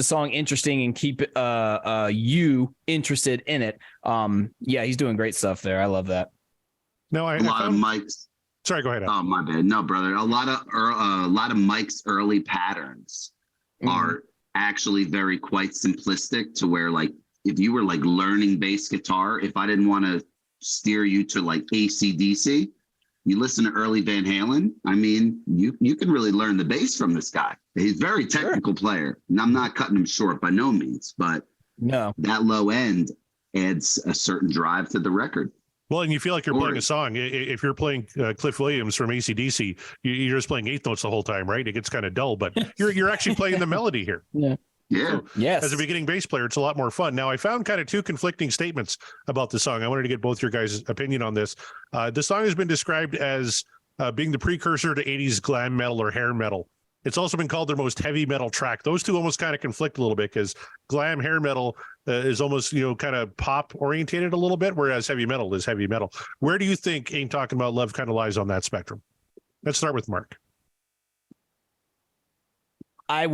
song interesting and keep you interested in it. He's doing great stuff there. I love that. No, a lot of Mike's. Sorry, go ahead. Oh, my bad. No, brother. A lot of Mike's early patterns are actually quite simplistic, to where like if you were like learning bass guitar, if I didn't want to steer you to like AC/DC, you listen to early Van Halen. I mean, you can really learn the bass from this guy. He's a very technical player, and I'm not cutting him short by no means, but that low end adds a certain drive to the record. Well, and you feel like you're playing a song. If you're playing Cliff Williams from AC/DC, you're just playing eighth notes the whole time, right? It gets kind of dull, but you're actually playing the melody here. Yeah. So, yes. As a beginning bass player, it's a lot more fun. Now, I found kind of two conflicting statements about the song. I wanted to get both your guys' opinion on this. The song has been described as being the precursor to 80s glam metal or hair metal. It's also been called their most heavy metal track. Those two almost kind of conflict a little bit because glam hair metal is almost, kind of pop orientated a little bit, whereas heavy metal is heavy metal. Where do you think Ain't Talking About Love kind of lies on that spectrum? Let's start with Mark. I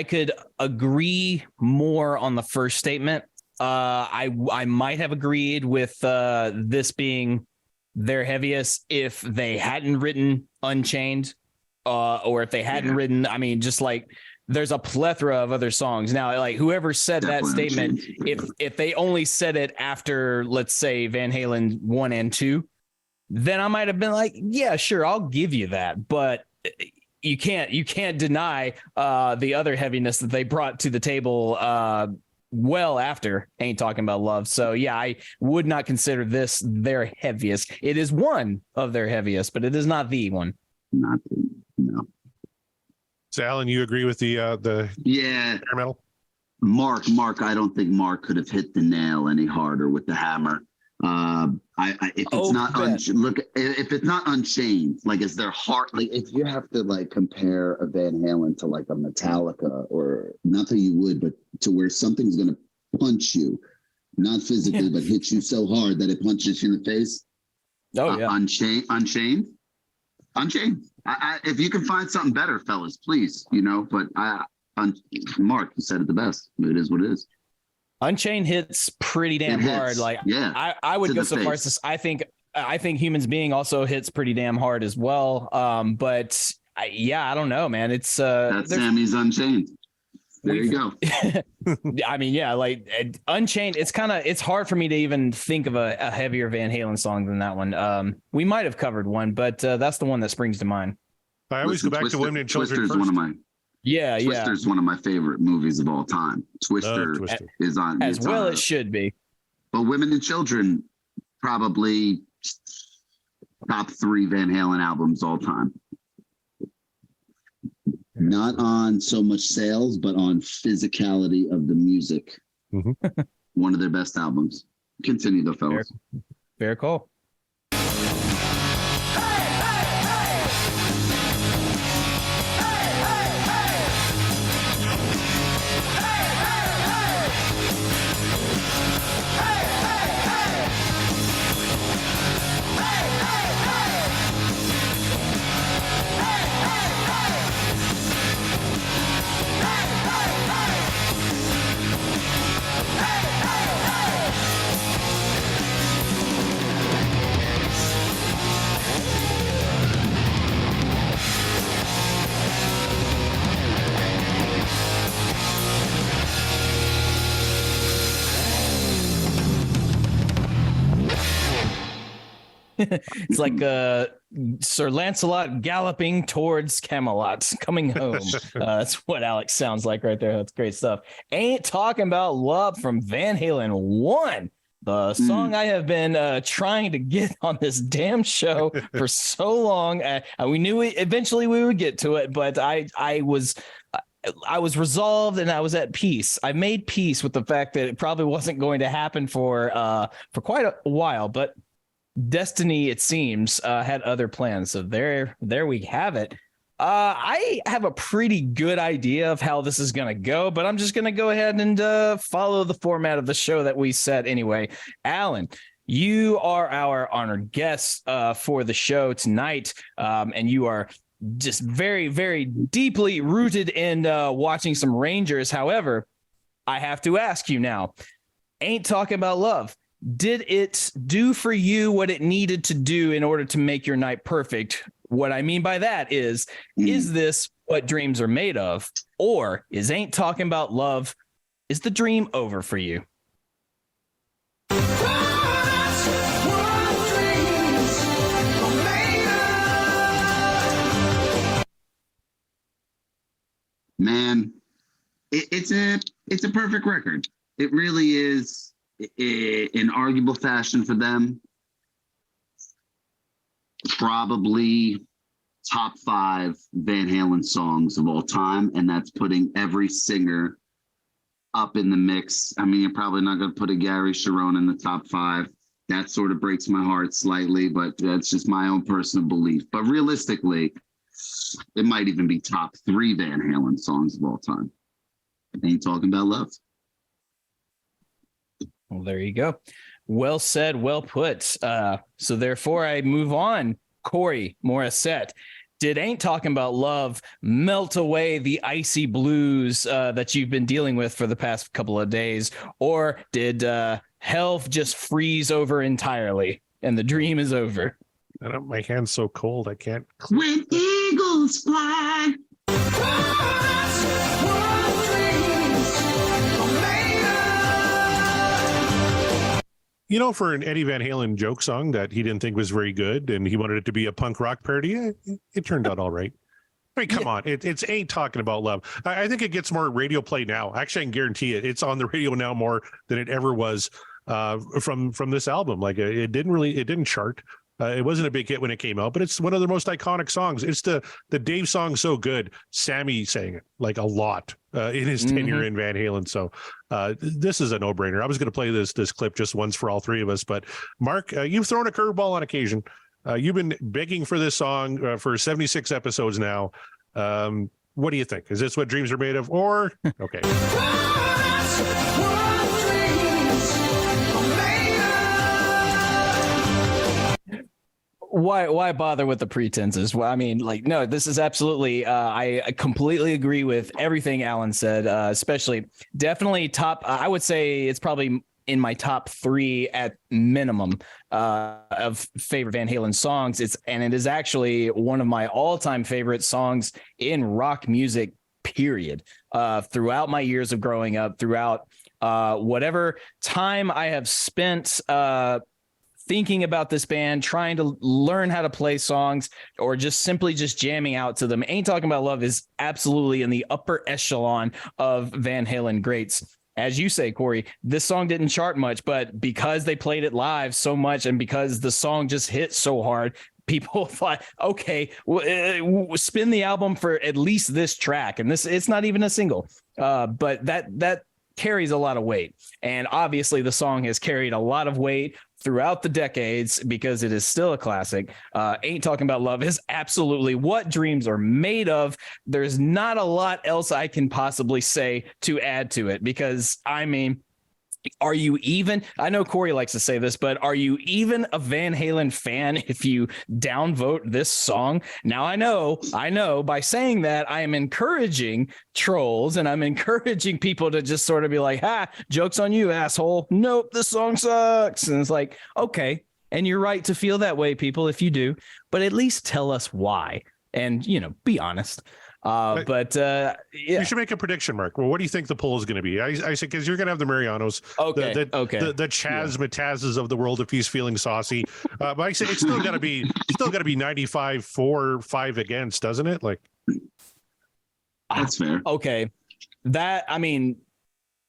could agree more on the first statement. I might have agreed with this being their heaviest if they hadn't written Unchained. Or if they hadn't written, I mean, just like there's a plethora of other songs. Now, like whoever said that statement, if they only said it after, let's say, Van Halen 1 and 2, then I might have been like, yeah, sure, I'll give you that. But you can't deny the other heaviness that they brought to the table well after Ain't Talking About Love. So yeah, I would not consider this their heaviest. It is one of their heaviest, but it is not the one. Not no. So Alan, you agree with the Yeah. hair metal? Mark, I don't think Mark could have hit the nail any harder with the hammer. If it's not Unchained, like is their heart, like if you have to like compare a Van Halen to like a Metallica, or not that you would, but to where something's gonna punch you, not physically, but hit you so hard that it punches you in the face. Oh yeah. Unchained. If you can find something better, fellas, please, but Mark, you said it the best. It is what it is. Unchained hits pretty damn hard. Like, yeah, I would go so far as I think Humans Being also hits pretty damn hard as well. But I don't know, man. It's that's Sammy's Unchained. There you go. I mean, yeah, like Unchained. It's hard for me to even think of a heavier Van Halen song than that one. We might have covered one, but that's the one that springs to mind. I always go back to Women and Children Twister's first. One of my Twister's one of my favorite movies of all time. Twister is on as well. It should be. But Women and Children, probably top 3 Van Halen albums all time. Not on so much sales, but on physicality of the music. Mm-hmm. One of their best albums. Continue though, fellas. Fair call. It's like Sir Lancelot galloping towards Camelot, coming home. That's what Alex sounds like right there. That's great stuff. Ain't Talking About Love from Van Halen 1. The song I have been trying to get on this damn show for so long. We knew eventually we would get to it, but I was resolved and I was at peace. I made peace with the fact that it probably wasn't going to happen for quite a while, but Destiny, it seems, had other plans. So there we have it. I have a pretty good idea of how this is going to go, but I'm just going to go ahead and follow the format of the show that we set anyway. Alan, you are our honored guest for the show tonight, and you are just very, very deeply rooted in watching some Rangers. However, I have to ask you now, Ain't Talking About Love, did it do for you what it needed to do in order to make your night perfect? What I mean by that is this what dreams are made of? Or is Ain't Talking About Love, is the dream over for you? Man, it's a perfect record. It really is. In arguable fashion for them, probably top 5 Van Halen songs of all time, and that's putting every singer up in the mix. I mean, you're probably not going to put a Gary Sharon in the top 5. That sort of breaks my heart slightly, but that's just my own personal belief. But realistically, it might even be top 3 Van Halen songs of all time. Ain't Talking About Love. Well, there you go. Well said, well put. So therefore, I move on. Corey Morissette, did Ain't Talking About Love melt away the icy blues that you've been dealing with for the past couple of days? Or did hell just freeze over entirely and the dream is over? My hand's so cold, I can't. When eagles fly. For an Eddie Van Halen joke song that he didn't think was very good and he wanted it to be a punk rock parody, it turned out all right. I mean, come on, it's Ain't Talking About Love. I think it gets more radio play now. Actually, I can guarantee it. It's on the radio now more than it ever was from this album. Like it didn't chart. It wasn't a big hit when it came out, but it's one of the most iconic songs. It's the Dave song so good. Sammy sang it like a lot in his tenure in Van Halen. So this is a no-brainer. I was going to play this clip just once for all three of us, but Mark, you've thrown a curveball on occasion. You've been begging for this song for 76 episodes now. What do you think? Is this what dreams are made of? Or okay. Why bother with the pretenses? Well, I mean, like, no, this is absolutely, I completely agree with everything Alan said, especially definitely top. I would say it's probably in my top 3 at minimum of favorite Van Halen songs. It is actually one of my all-time favorite songs in rock music, period. Throughout my years of growing up, throughout whatever time I have spent thinking about this band, trying to learn how to play songs, or just simply just jamming out to them. Ain't Talking About Love is absolutely in the upper echelon of Van Halen greats. As you say, Corey, this song didn't chart much, but because they played it live so much and because the song just hit so hard, people thought, okay, spin the album for at least this track. And it's not even a single, but that carries a lot of weight. And obviously the song has carried a lot of weight throughout the decades because it is still a classic. Ain't Talking About Love is absolutely what dreams are made of. There's not a lot else I can possibly say to add to it because, I mean, are you even, I know Corey likes to say this, but are you even a Van Halen fan if you downvote this song? Now, I know by saying that I am encouraging trolls and I'm encouraging people to just sort of be like, ha, joke's on you, asshole. Nope, this song sucks. And it's like, okay. And you're right to feel that way, people, if you do, but at least tell us why. And, be honest. Yeah, you should make a prediction, Mark. Well, what do you think the poll is going to be? I said because you're going to have the Marianos, okay, the Chaz Matazes of the world if he's feeling saucy. But I say it's still got to be 95-4-5 against, doesn't it? Like that's fair. Okay, that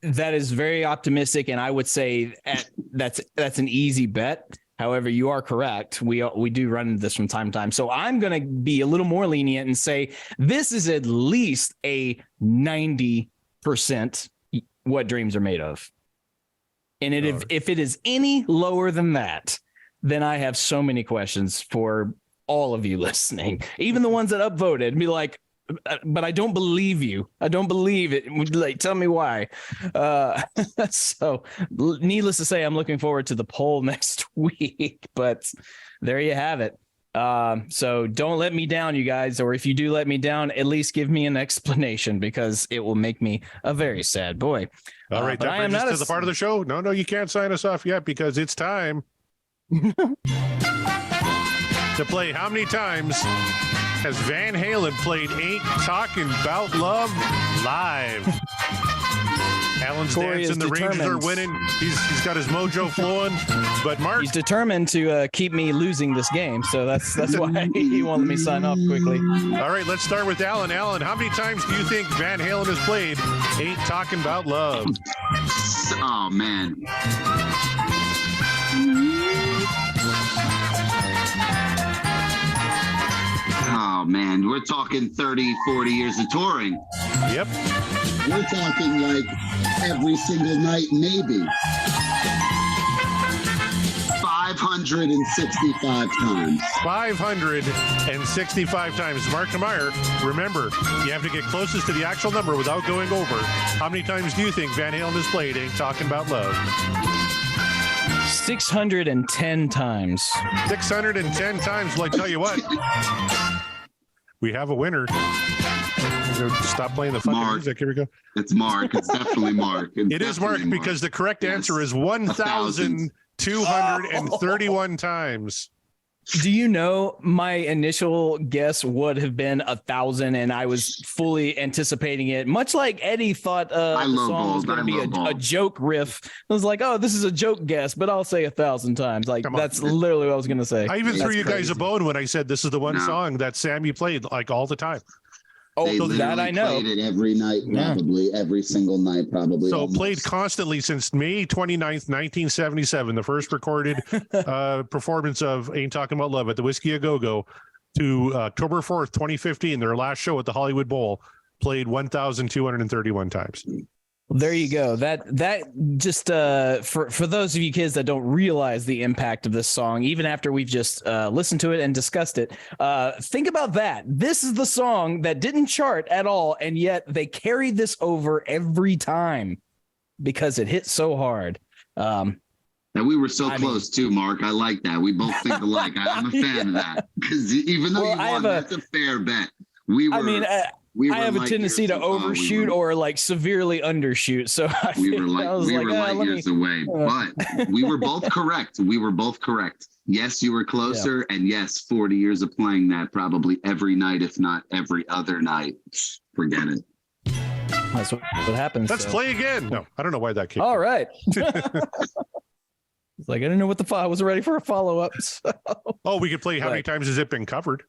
is very optimistic, and I would say that's an easy bet. However, you are correct. We do run into this from time to time. So I'm going to be a little more lenient and say this is at least a 90% what dreams are made of. And if it is any lower than that, then I have so many questions for all of you listening, even the ones that upvoted, and be like, but I don't believe you. I don't believe it. Like, tell me why. So needless to say, I'm looking forward to the poll next week, but there you have it. So don't let me down, you guys, or if you do let me down, at least give me an explanation because it will make me a very sad boy. All right. That brings us to the part of the show. No, you can't sign us off yet because it's time to play How Many Times Has Van Halen Played Ain't Talking About Love live? Alan's dancing, the Rangers are winning. He's got his mojo flowing, but Mark, he's determined to keep me losing this game, so that's why he won't let me sign off quickly. All right, let's start with Alan. Alan, how many times do you think Van Halen has played Ain't Talking About Love? Oh man. Oh man, we're talking 30, 40 years of touring. Yep. We're talking like every single night, maybe. 565 times. 565 times. Mark Meyer, remember, you have to get closest to the actual number without going over. How many times do you think Van Halen has played Ain't Talking About Love? 610 times. 610 times. Well, I tell you what, we have a winner. Stop playing the fucking music. Here we go. It's Mark. It's definitely Mark. It is Mark because the correct answer is 1,231 times. Do you know my initial guess would have been 1,000, and I was fully anticipating it, much like Eddie thought the song was going to be a joke riff. I was like, oh, this is a joke guess, but I'll say 1,000 times. Like that's literally what I was going to say. I even threw you guys a bone when I said this is the one song that Sammy played like all the time. Oh, They that I literally know. played it every night, probably every single night, probably. So almost. played constantly since May 29th, 1977, the first recorded performance of Ain't Talking About Love at the Whiskey A Go-Go, to October 4th, 2015, their last show at the Hollywood Bowl, played 1,231 times. There you go. That just for those of you kids that don't realize the impact of this song, even after we've just listened to it and discussed it, think about that. This is the song that didn't chart at all, and yet they carried this over every time because it hit so hard. And we were so close too, Mark. I like that. We both think alike. I'm a fan of that because even though you won, that's a fair bet. I have a tendency to overshoot or like severely undershoot. So we were light years away, but we were both correct. We were both correct. Yes, you were closer. Yeah. And yes, 40 years of playing that probably every night, if not every other night. Forget it. That's what happens. Let's play again. No, I don't know why that came. All right. It's like, I didn't know what I wasn't ready for a follow-up. So. Oh, we could play How Many Times Has It Been Covered?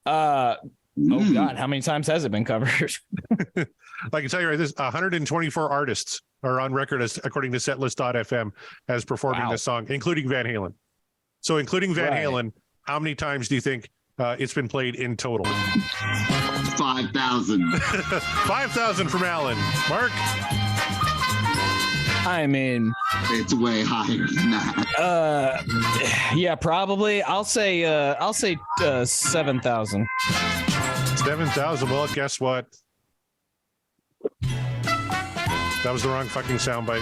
Oh God, how many times has it been covered? I can tell you right this: 124 artists are on record, as according to Setlist.fm, as performing this song, including Van Halen. So, including Van Halen, how many times do you think it's been played in total? 5,000. 5,000 from Alan. Mark? I mean, it's way higher than that. Yeah, probably. I'll say 7,000. 7,000. Well, guess what? That was the wrong fucking soundbite.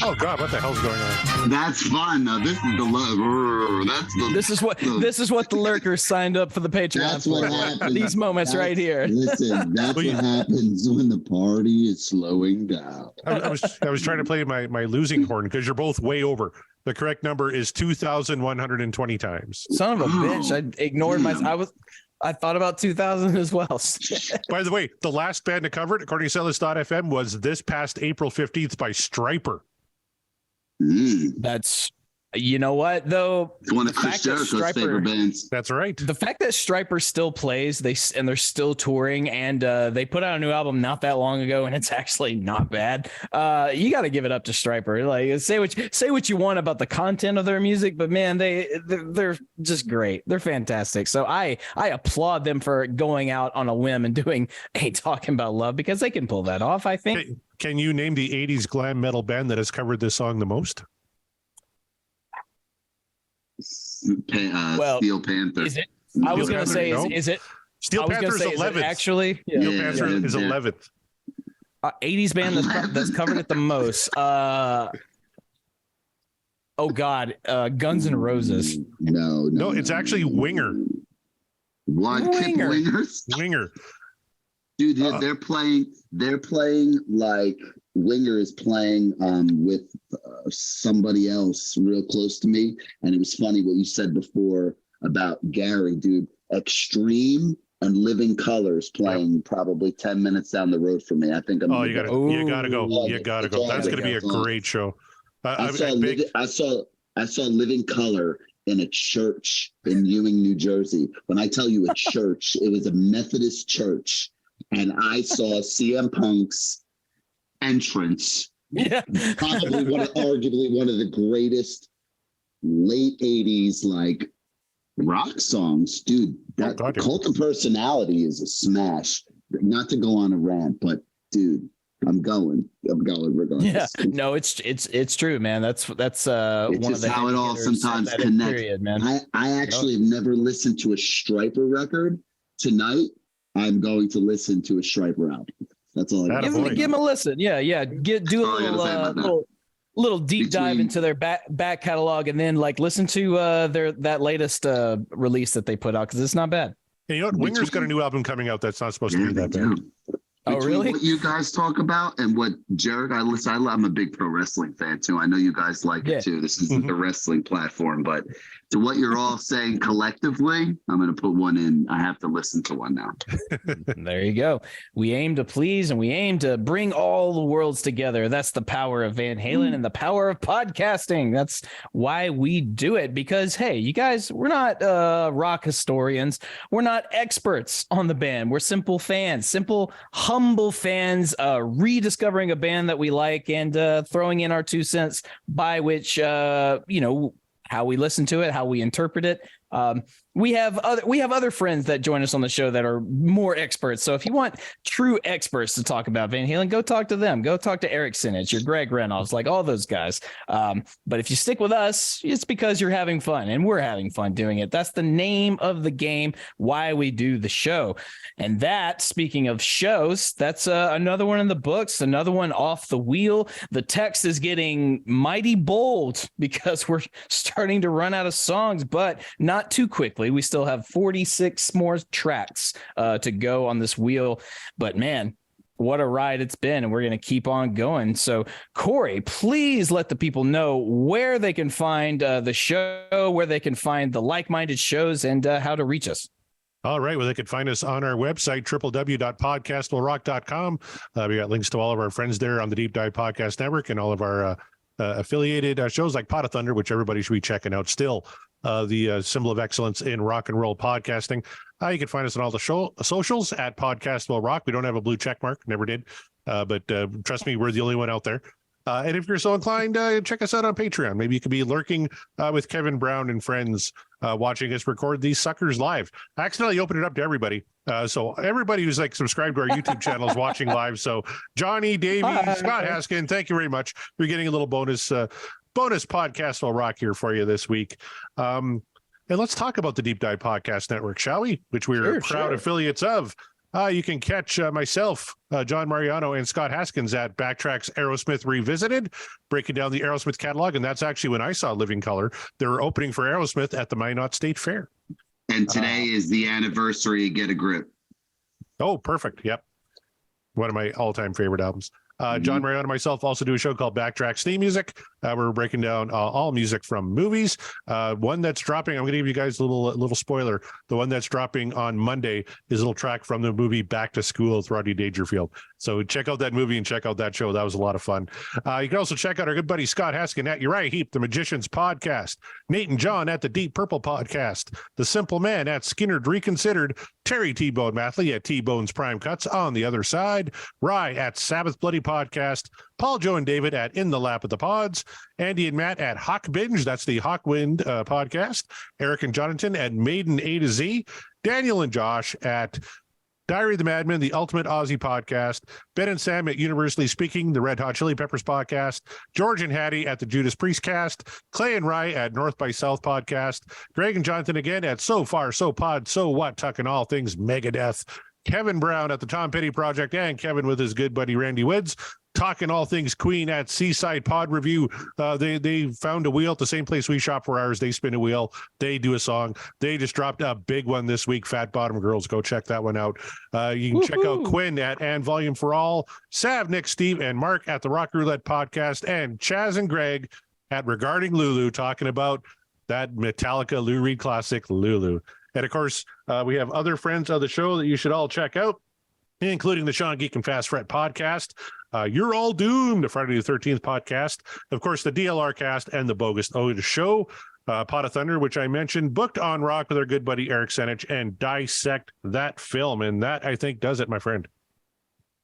Oh God, what the hell's going on? That's fun. Now this is the This is what the lurkers signed up for the Patreon. That's what happens. These moments right here. Listen, that's what happens when the party is slowing down. I was trying to play my losing horn because you're both way over. The correct number is 2,120 times. Son of a bitch! I ignored I thought about 2,000 as well. By the way, the last band to cover it, according to Setlist.fm, was this past April 15th by Stryper. That's, you know what, though? It's one of Chris Jericho's favorite bands. That's right. The fact that Stryper still plays, and they're still touring, and they put out a new album not that long ago, and it's actually not bad. You got to give it up to Stryper. Like, say what you want about the content of their music, but man, they're just great. They're fantastic. So I applaud them for going out on a whim and doing Ain't Talking About Love, because they can pull that off, I think. Can you name the 80s glam metal band that has covered this song the most? Steel Panther. Is it? I was going to say, is it? Steel Panther is 11th. Actually, Steel Panther is 11th. 80s band that's covered it the most. Oh God, Guns N' Roses. No, it's actually Winger. What? Winger. Dude, they're playing like Winger is playing with somebody else real close to me. And it was funny what you said before about Gary, dude. Extreme and Living Colors playing probably 10 minutes down the road from me. I think I'm you gotta go. You gotta go. That's gonna be a great show. I saw Living Color in a church in Ewing, New Jersey. When I tell you a church, it was a Methodist church. And I saw CM Punk's entrance. Yeah. Arguably one of the greatest late 80s like rock songs. Dude, that Cult of Personality is a smash. Not to go on a rant, but dude, I'm going regardless. Yeah, no, it's true, man. That's one just of the how it all sometimes connects. Period, man. I actually have never listened to a Stryper record. Tonight, I'm going to listen to a Stryper album. That's all. Give him a listen. Yeah. Do a little deep dive into their back catalog, and then like listen to that latest release that they put out, because it's not bad. And you know what? Winger's got a new album coming out that's not supposed to be that bad. Oh, really? What you guys talk about and what Jared, I'm a big pro wrestling fan too. I know you guys like Yeah. it too. This isn't the wrestling platform, but to what you're all saying collectively, I'm going to put one in. I have to listen to one now. There you go. We aim to please and we aim to bring all the worlds together. That's the power of Van Halen and the power of podcasting. That's why we do it, because, hey, you guys, we're not rock historians. We're not experts on the band. We're simple fans, simple, humble fans, rediscovering a band that we like and throwing in our 2 cents, by which, how we listen to it, how we interpret it. We have other friends that join us on the show that are more experts. So if you want true experts to talk about Van Halen, go talk to them. Go talk to Eric Sinich or Greg Reynolds, like all those guys. But if you stick with us, it's because you're having fun and we're having fun doing it. That's the name of the game, why we do the show. And that, speaking of shows, that's another one in the books, another one off the wheel. The text is getting mighty bold because we're starting to run out of songs, but not too quickly. We still have 46 more tracks to go on this wheel, but man, what a ride it's been, and we're going to keep on going. So Corey, please let the people know where they can find the show, where they can find the like-minded shows, and how to reach us. All right. Well, they could find us on our website, www.podcastwillrock.com. We got links to all of our friends there on the Deep Dive Podcast Network and all of our affiliated shows like Pot of Thunder, which everybody should be checking out still. The symbol of excellence in rock and roll podcasting. You can find us on all the socials at Podcast Will Rock. We don't have a blue check mark, never did, but trust me, we're the only one out there. And if you're so inclined, check us out on Patreon. Maybe you could be lurking with Kevin Brown and friends watching us record these suckers live. I accidentally opened it up to everybody. So everybody who's like subscribed to our YouTube channel is watching live. So Johnny, Davey, Scott Haskin, thank you very much. You're getting a little bonus Podcast Will Rock here for you this week. And let's talk about the Deep Dive Podcast Network, shall we? Which we are proud affiliates of. You can catch myself, John Mariano, and Scott Haskins at Backtracks Aerosmith Revisited, breaking down the Aerosmith catalog. And that's actually when I saw Living Color. They were opening for Aerosmith at the Minot State Fair. And today is the anniversary. Get a Grip. Oh, perfect. Yep. One of my all-time favorite albums. John Mariano and myself also do a show called Backtracks Theme Music. We're breaking down all music from movies. One that's dropping, I'm going to give you guys a little spoiler. The one that's dropping on Monday is a little track from the movie Back to School with Rodney Dangerfield. So check out that movie and check out that show. That was a lot of fun. You can also check out our good buddy Scott Haskin at Uriah Heep, the Magicians Podcast. Nate and John at the Deep Purple Podcast. The Simple Man at Skinner Reconsidered. Terry T-Bone Mathley at T-Bone's Prime Cuts on the Other Side. Rye at Sabbath Bloody Podcast. Paul, Joe, and David at In the Lap of the Pods. Andy and Matt at Hawk Binge. That's the Hawkwind podcast. Eric and Jonathan at Maiden A to Z. Daniel and Josh at Diary of the Madman, the Ultimate Aussie Podcast. Ben and Sam at Universally Speaking, the Red Hot Chili Peppers Podcast. George and Hattie at the Judas Priest Cast. Clay and Rye at North by South Podcast. Greg and Jonathan again at So Far, So Pod, So What, talking all things Megadeth. Kevin Brown at the Tom Petty Project, and Kevin with his good buddy Randy Woods, talking all things Queen at Seaside Pod Review. They found a wheel at the same place we shop for ours. They spin a wheel. They do a song. They just dropped a big one this week, Fat Bottom Girls. Go check that one out. You can check out Quinn at And Volume for All, Sav, Nick, Steve, and Mark at the Rock Roulette Podcast, and Chaz and Greg at Regarding Lulu, talking about that Metallica Lou Reed classic, Lulu. And of course, we have other friends of the show that you should all check out, including the Sean Geek and Fast Fret podcast. You're All Doomed, the Friday the 13th podcast. Of course, the DLR cast and the Bogus Ode show. Pot of Thunder, which I mentioned, booked on Rock with our good buddy Eric Senich, and dissect that film. And that, I think, does it, my friend.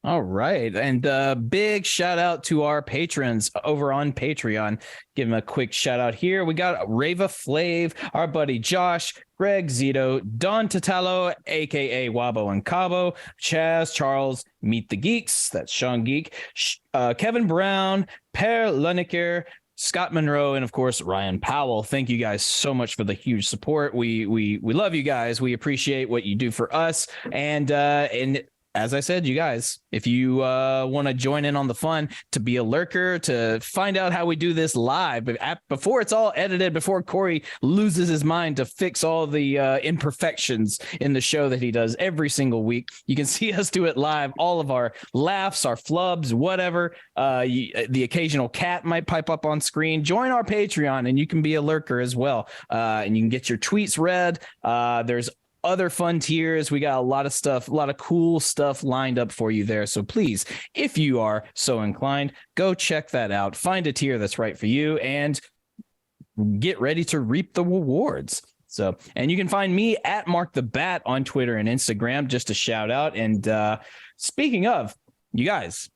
All right. And big shout out to our patrons over on Patreon. Give them a quick shout out here. We got Rava Flav, our buddy Josh, Greg Zito, Don Tatalo, a.k.a. Wabo and Cabo, Chaz, Charles, Meet the Geeks, that's Sean Geek, Kevin Brown, Per Luneker, Scott Monroe, and of course Ryan Powell. Thank you guys so much for the huge support. We love you guys. We appreciate what you do for us. And as I said, you guys, if you want to join in on the fun, to be a lurker, to find out how we do this live, before it's all edited, before Corey loses his mind to fix all the imperfections in the show that he does every single week, you can see us do it live. All of our laughs, our flubs, whatever. The occasional cat might pipe up on screen. Join our Patreon and you can be a lurker as well. And you can get your tweets read. There's other fun tiers. We got a lot of stuff, a lot of cool stuff lined up for you there. So please, if you are so inclined, go check that out. Find a tier that's right for you and get ready to reap the rewards. So, and you can find me at Mark the Bat on Twitter and Instagram, just a shout out. And speaking of, you guys,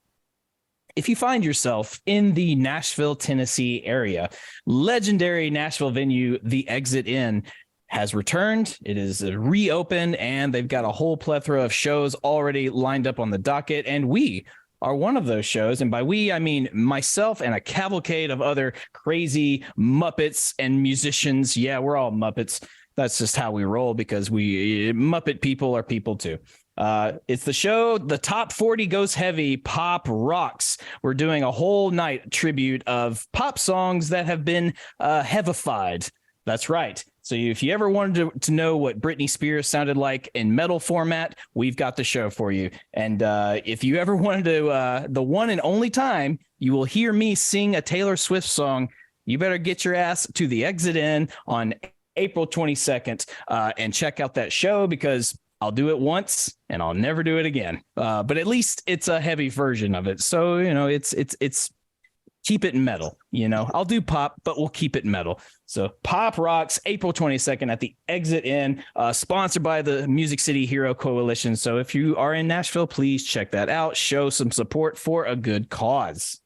if you find yourself in the Nashville, Tennessee area, legendary Nashville venue, The Exit Inn, has returned. It is reopened, and they've got a whole plethora of shows already lined up on the docket. And we are one of those shows. And by we, I mean myself and a cavalcade of other crazy Muppets and musicians. Yeah, we're all Muppets. That's just how we roll, because we Muppet people are people too. It's the show, The Top 40 Goes Heavy, Pop Rocks. We're doing a whole night tribute of pop songs that have been heavified. That's right. So if you ever wanted to know what Britney Spears sounded like in metal format, we've got the show for you. And if you ever wanted to, the one and only time you will hear me sing a Taylor Swift song, you better get your ass to The Exit Inn on April 22nd and check out that show, because I'll do it once and I'll never do it again. But at least it's a heavy version of it. So, you know, it's keep it metal, you know. I'll do pop, but we'll keep it metal. So Pop Rocks, April 22nd at the Exit Inn, sponsored by the Music City Hero Coalition. So if you are in Nashville, please check that out. Show some support for a good cause.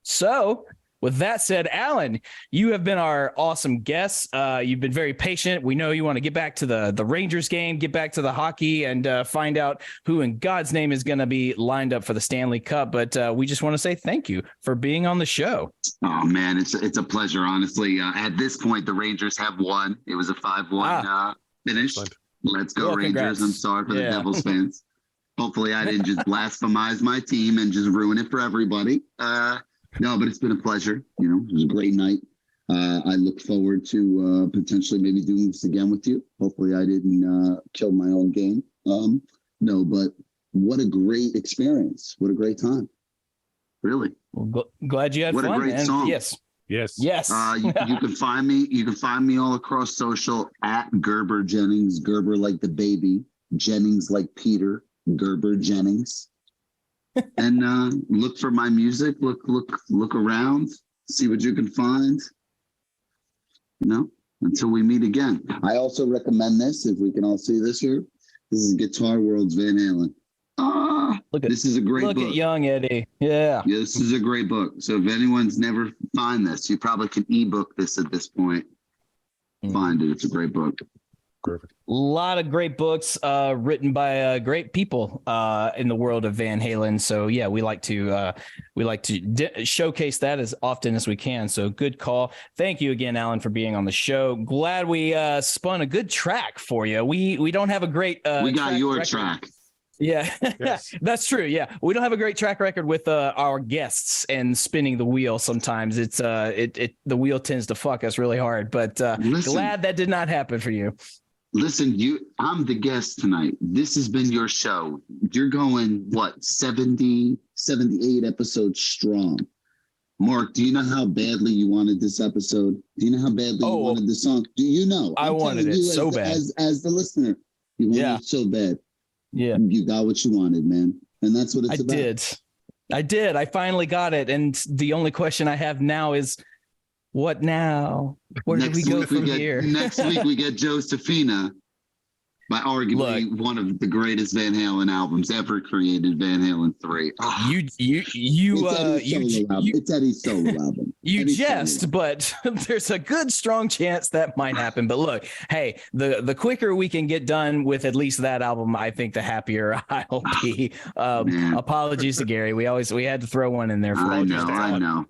So with that said, Alan, you have been our awesome guest. You've been very patient. We know you want to get back to the Rangers game, get back to the hockey, and find out who in God's name is going to be lined up for the Stanley Cup. But we just want to say thank you for being on the show. Oh, man, it's a pleasure, honestly. At this point, the Rangers have won. It was a 5-1 finish. Let's go, Well, Rangers. congrats. I'm sorry for the Devils fans. Hopefully I didn't just blasphemize my team and just ruin it for everybody. No, but it's been a pleasure. You know, it was a great night. I look forward to potentially maybe doing this again with you. Hopefully I didn't kill my own game. No, but what a great experience. What a great time. Really. Well, glad you had What fun. a great And song. Yes. Yes. Yes. You can find me. You can find me all across social at Gerber Jennings. Gerber like the baby. Jennings like Peter. Gerber Jennings. And look for my music. Look around. See what you can find. You know, until we meet again. I also recommend this. If we can all see this here, this is Guitar World's Van Halen. This is a great book. Look at young Eddie. Yeah. Yeah, this is a great book. So if anyone's never find this, you probably can ebook this at this point. Find it. It's a great book. Perfect. A lot of great books written by great people in the world of Van Halen. So yeah, we like to showcase that as often as we can. So good call. Thank you again, Alan, for being on the show. Glad we spun a good track for you. We don't have a great we got your record. track. Yeah, Yes. that's true. Yeah, we don't have a great track record with our guests and spinning the wheel. Sometimes it's the wheel tends to fuck us really hard. But glad that did not happen for you. Listen, I'm the guest tonight. This has been your show. You're going, what, 70, 78 episodes strong. Mark, do you know how badly you wanted this episode? Do you know how badly you wanted the song? Do you know? I wanted it so bad. As the listener, you wanted it so bad. Yeah. You got what you wanted, man. And that's what it's about. I did. I finally got it. And the only question I have now is, what now? Where do we go from here? Next week we get Josephina, by arguably one of the greatest Van Halen albums ever created, Van Halen 3. It's Eddie's solo album. You jest, but there's a good strong chance that might happen. But look, hey, the quicker we can get done with at least that album, I think the happier I'll be. Apologies to Gary. We had to throw one in there for I know.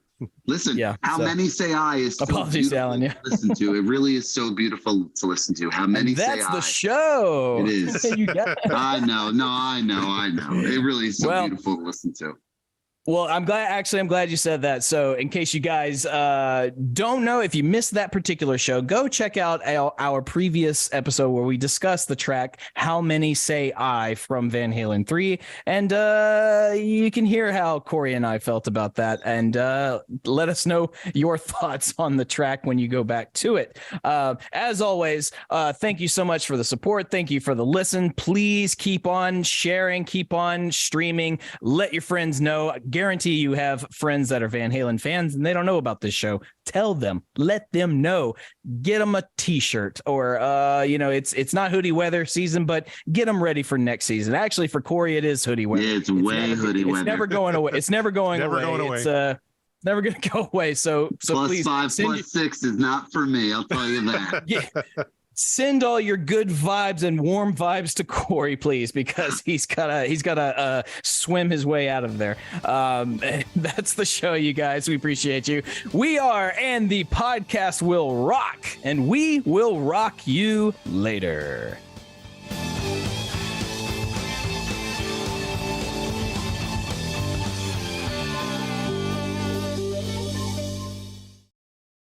Listen, Yeah, How so- Many Say I is so Apologies, beautiful Alan, yeah. to listen to. It really is so beautiful to listen to. How Many Say That's the I. show. It is. You got I know. No, I know. It really is so Well- beautiful to listen to. Well, I'm glad you said that. So in case you guys don't know, if you missed that particular show, go check out our previous episode where we discussed the track How Many Say I from Van Halen 3. And you can hear how Corey and I felt about that. And let us know your thoughts on the track when you go back to it. As always, thank you so much for the support. Thank you for the listen. Please keep on sharing, keep on streaming. Let your friends know. Guarantee you have friends that are Van Halen fans and they don't know about this show. Tell them, let them know, get them a t-shirt or, it's not hoodie weather season, but get them ready for next season. Actually, for Corey, it is hoodie weather. Yeah, it's way hoodie weather. It's never going away. It's never going Never away. going away. It's never going to go away. So Plus please 5 plus 6 is not for me. I'll tell you that. yeah. Send all your good vibes and warm vibes to Corey, please, because he's gotta swim his way out of there. That's the show, you guys. We appreciate you. We are, and the podcast will rock, and we will rock you later.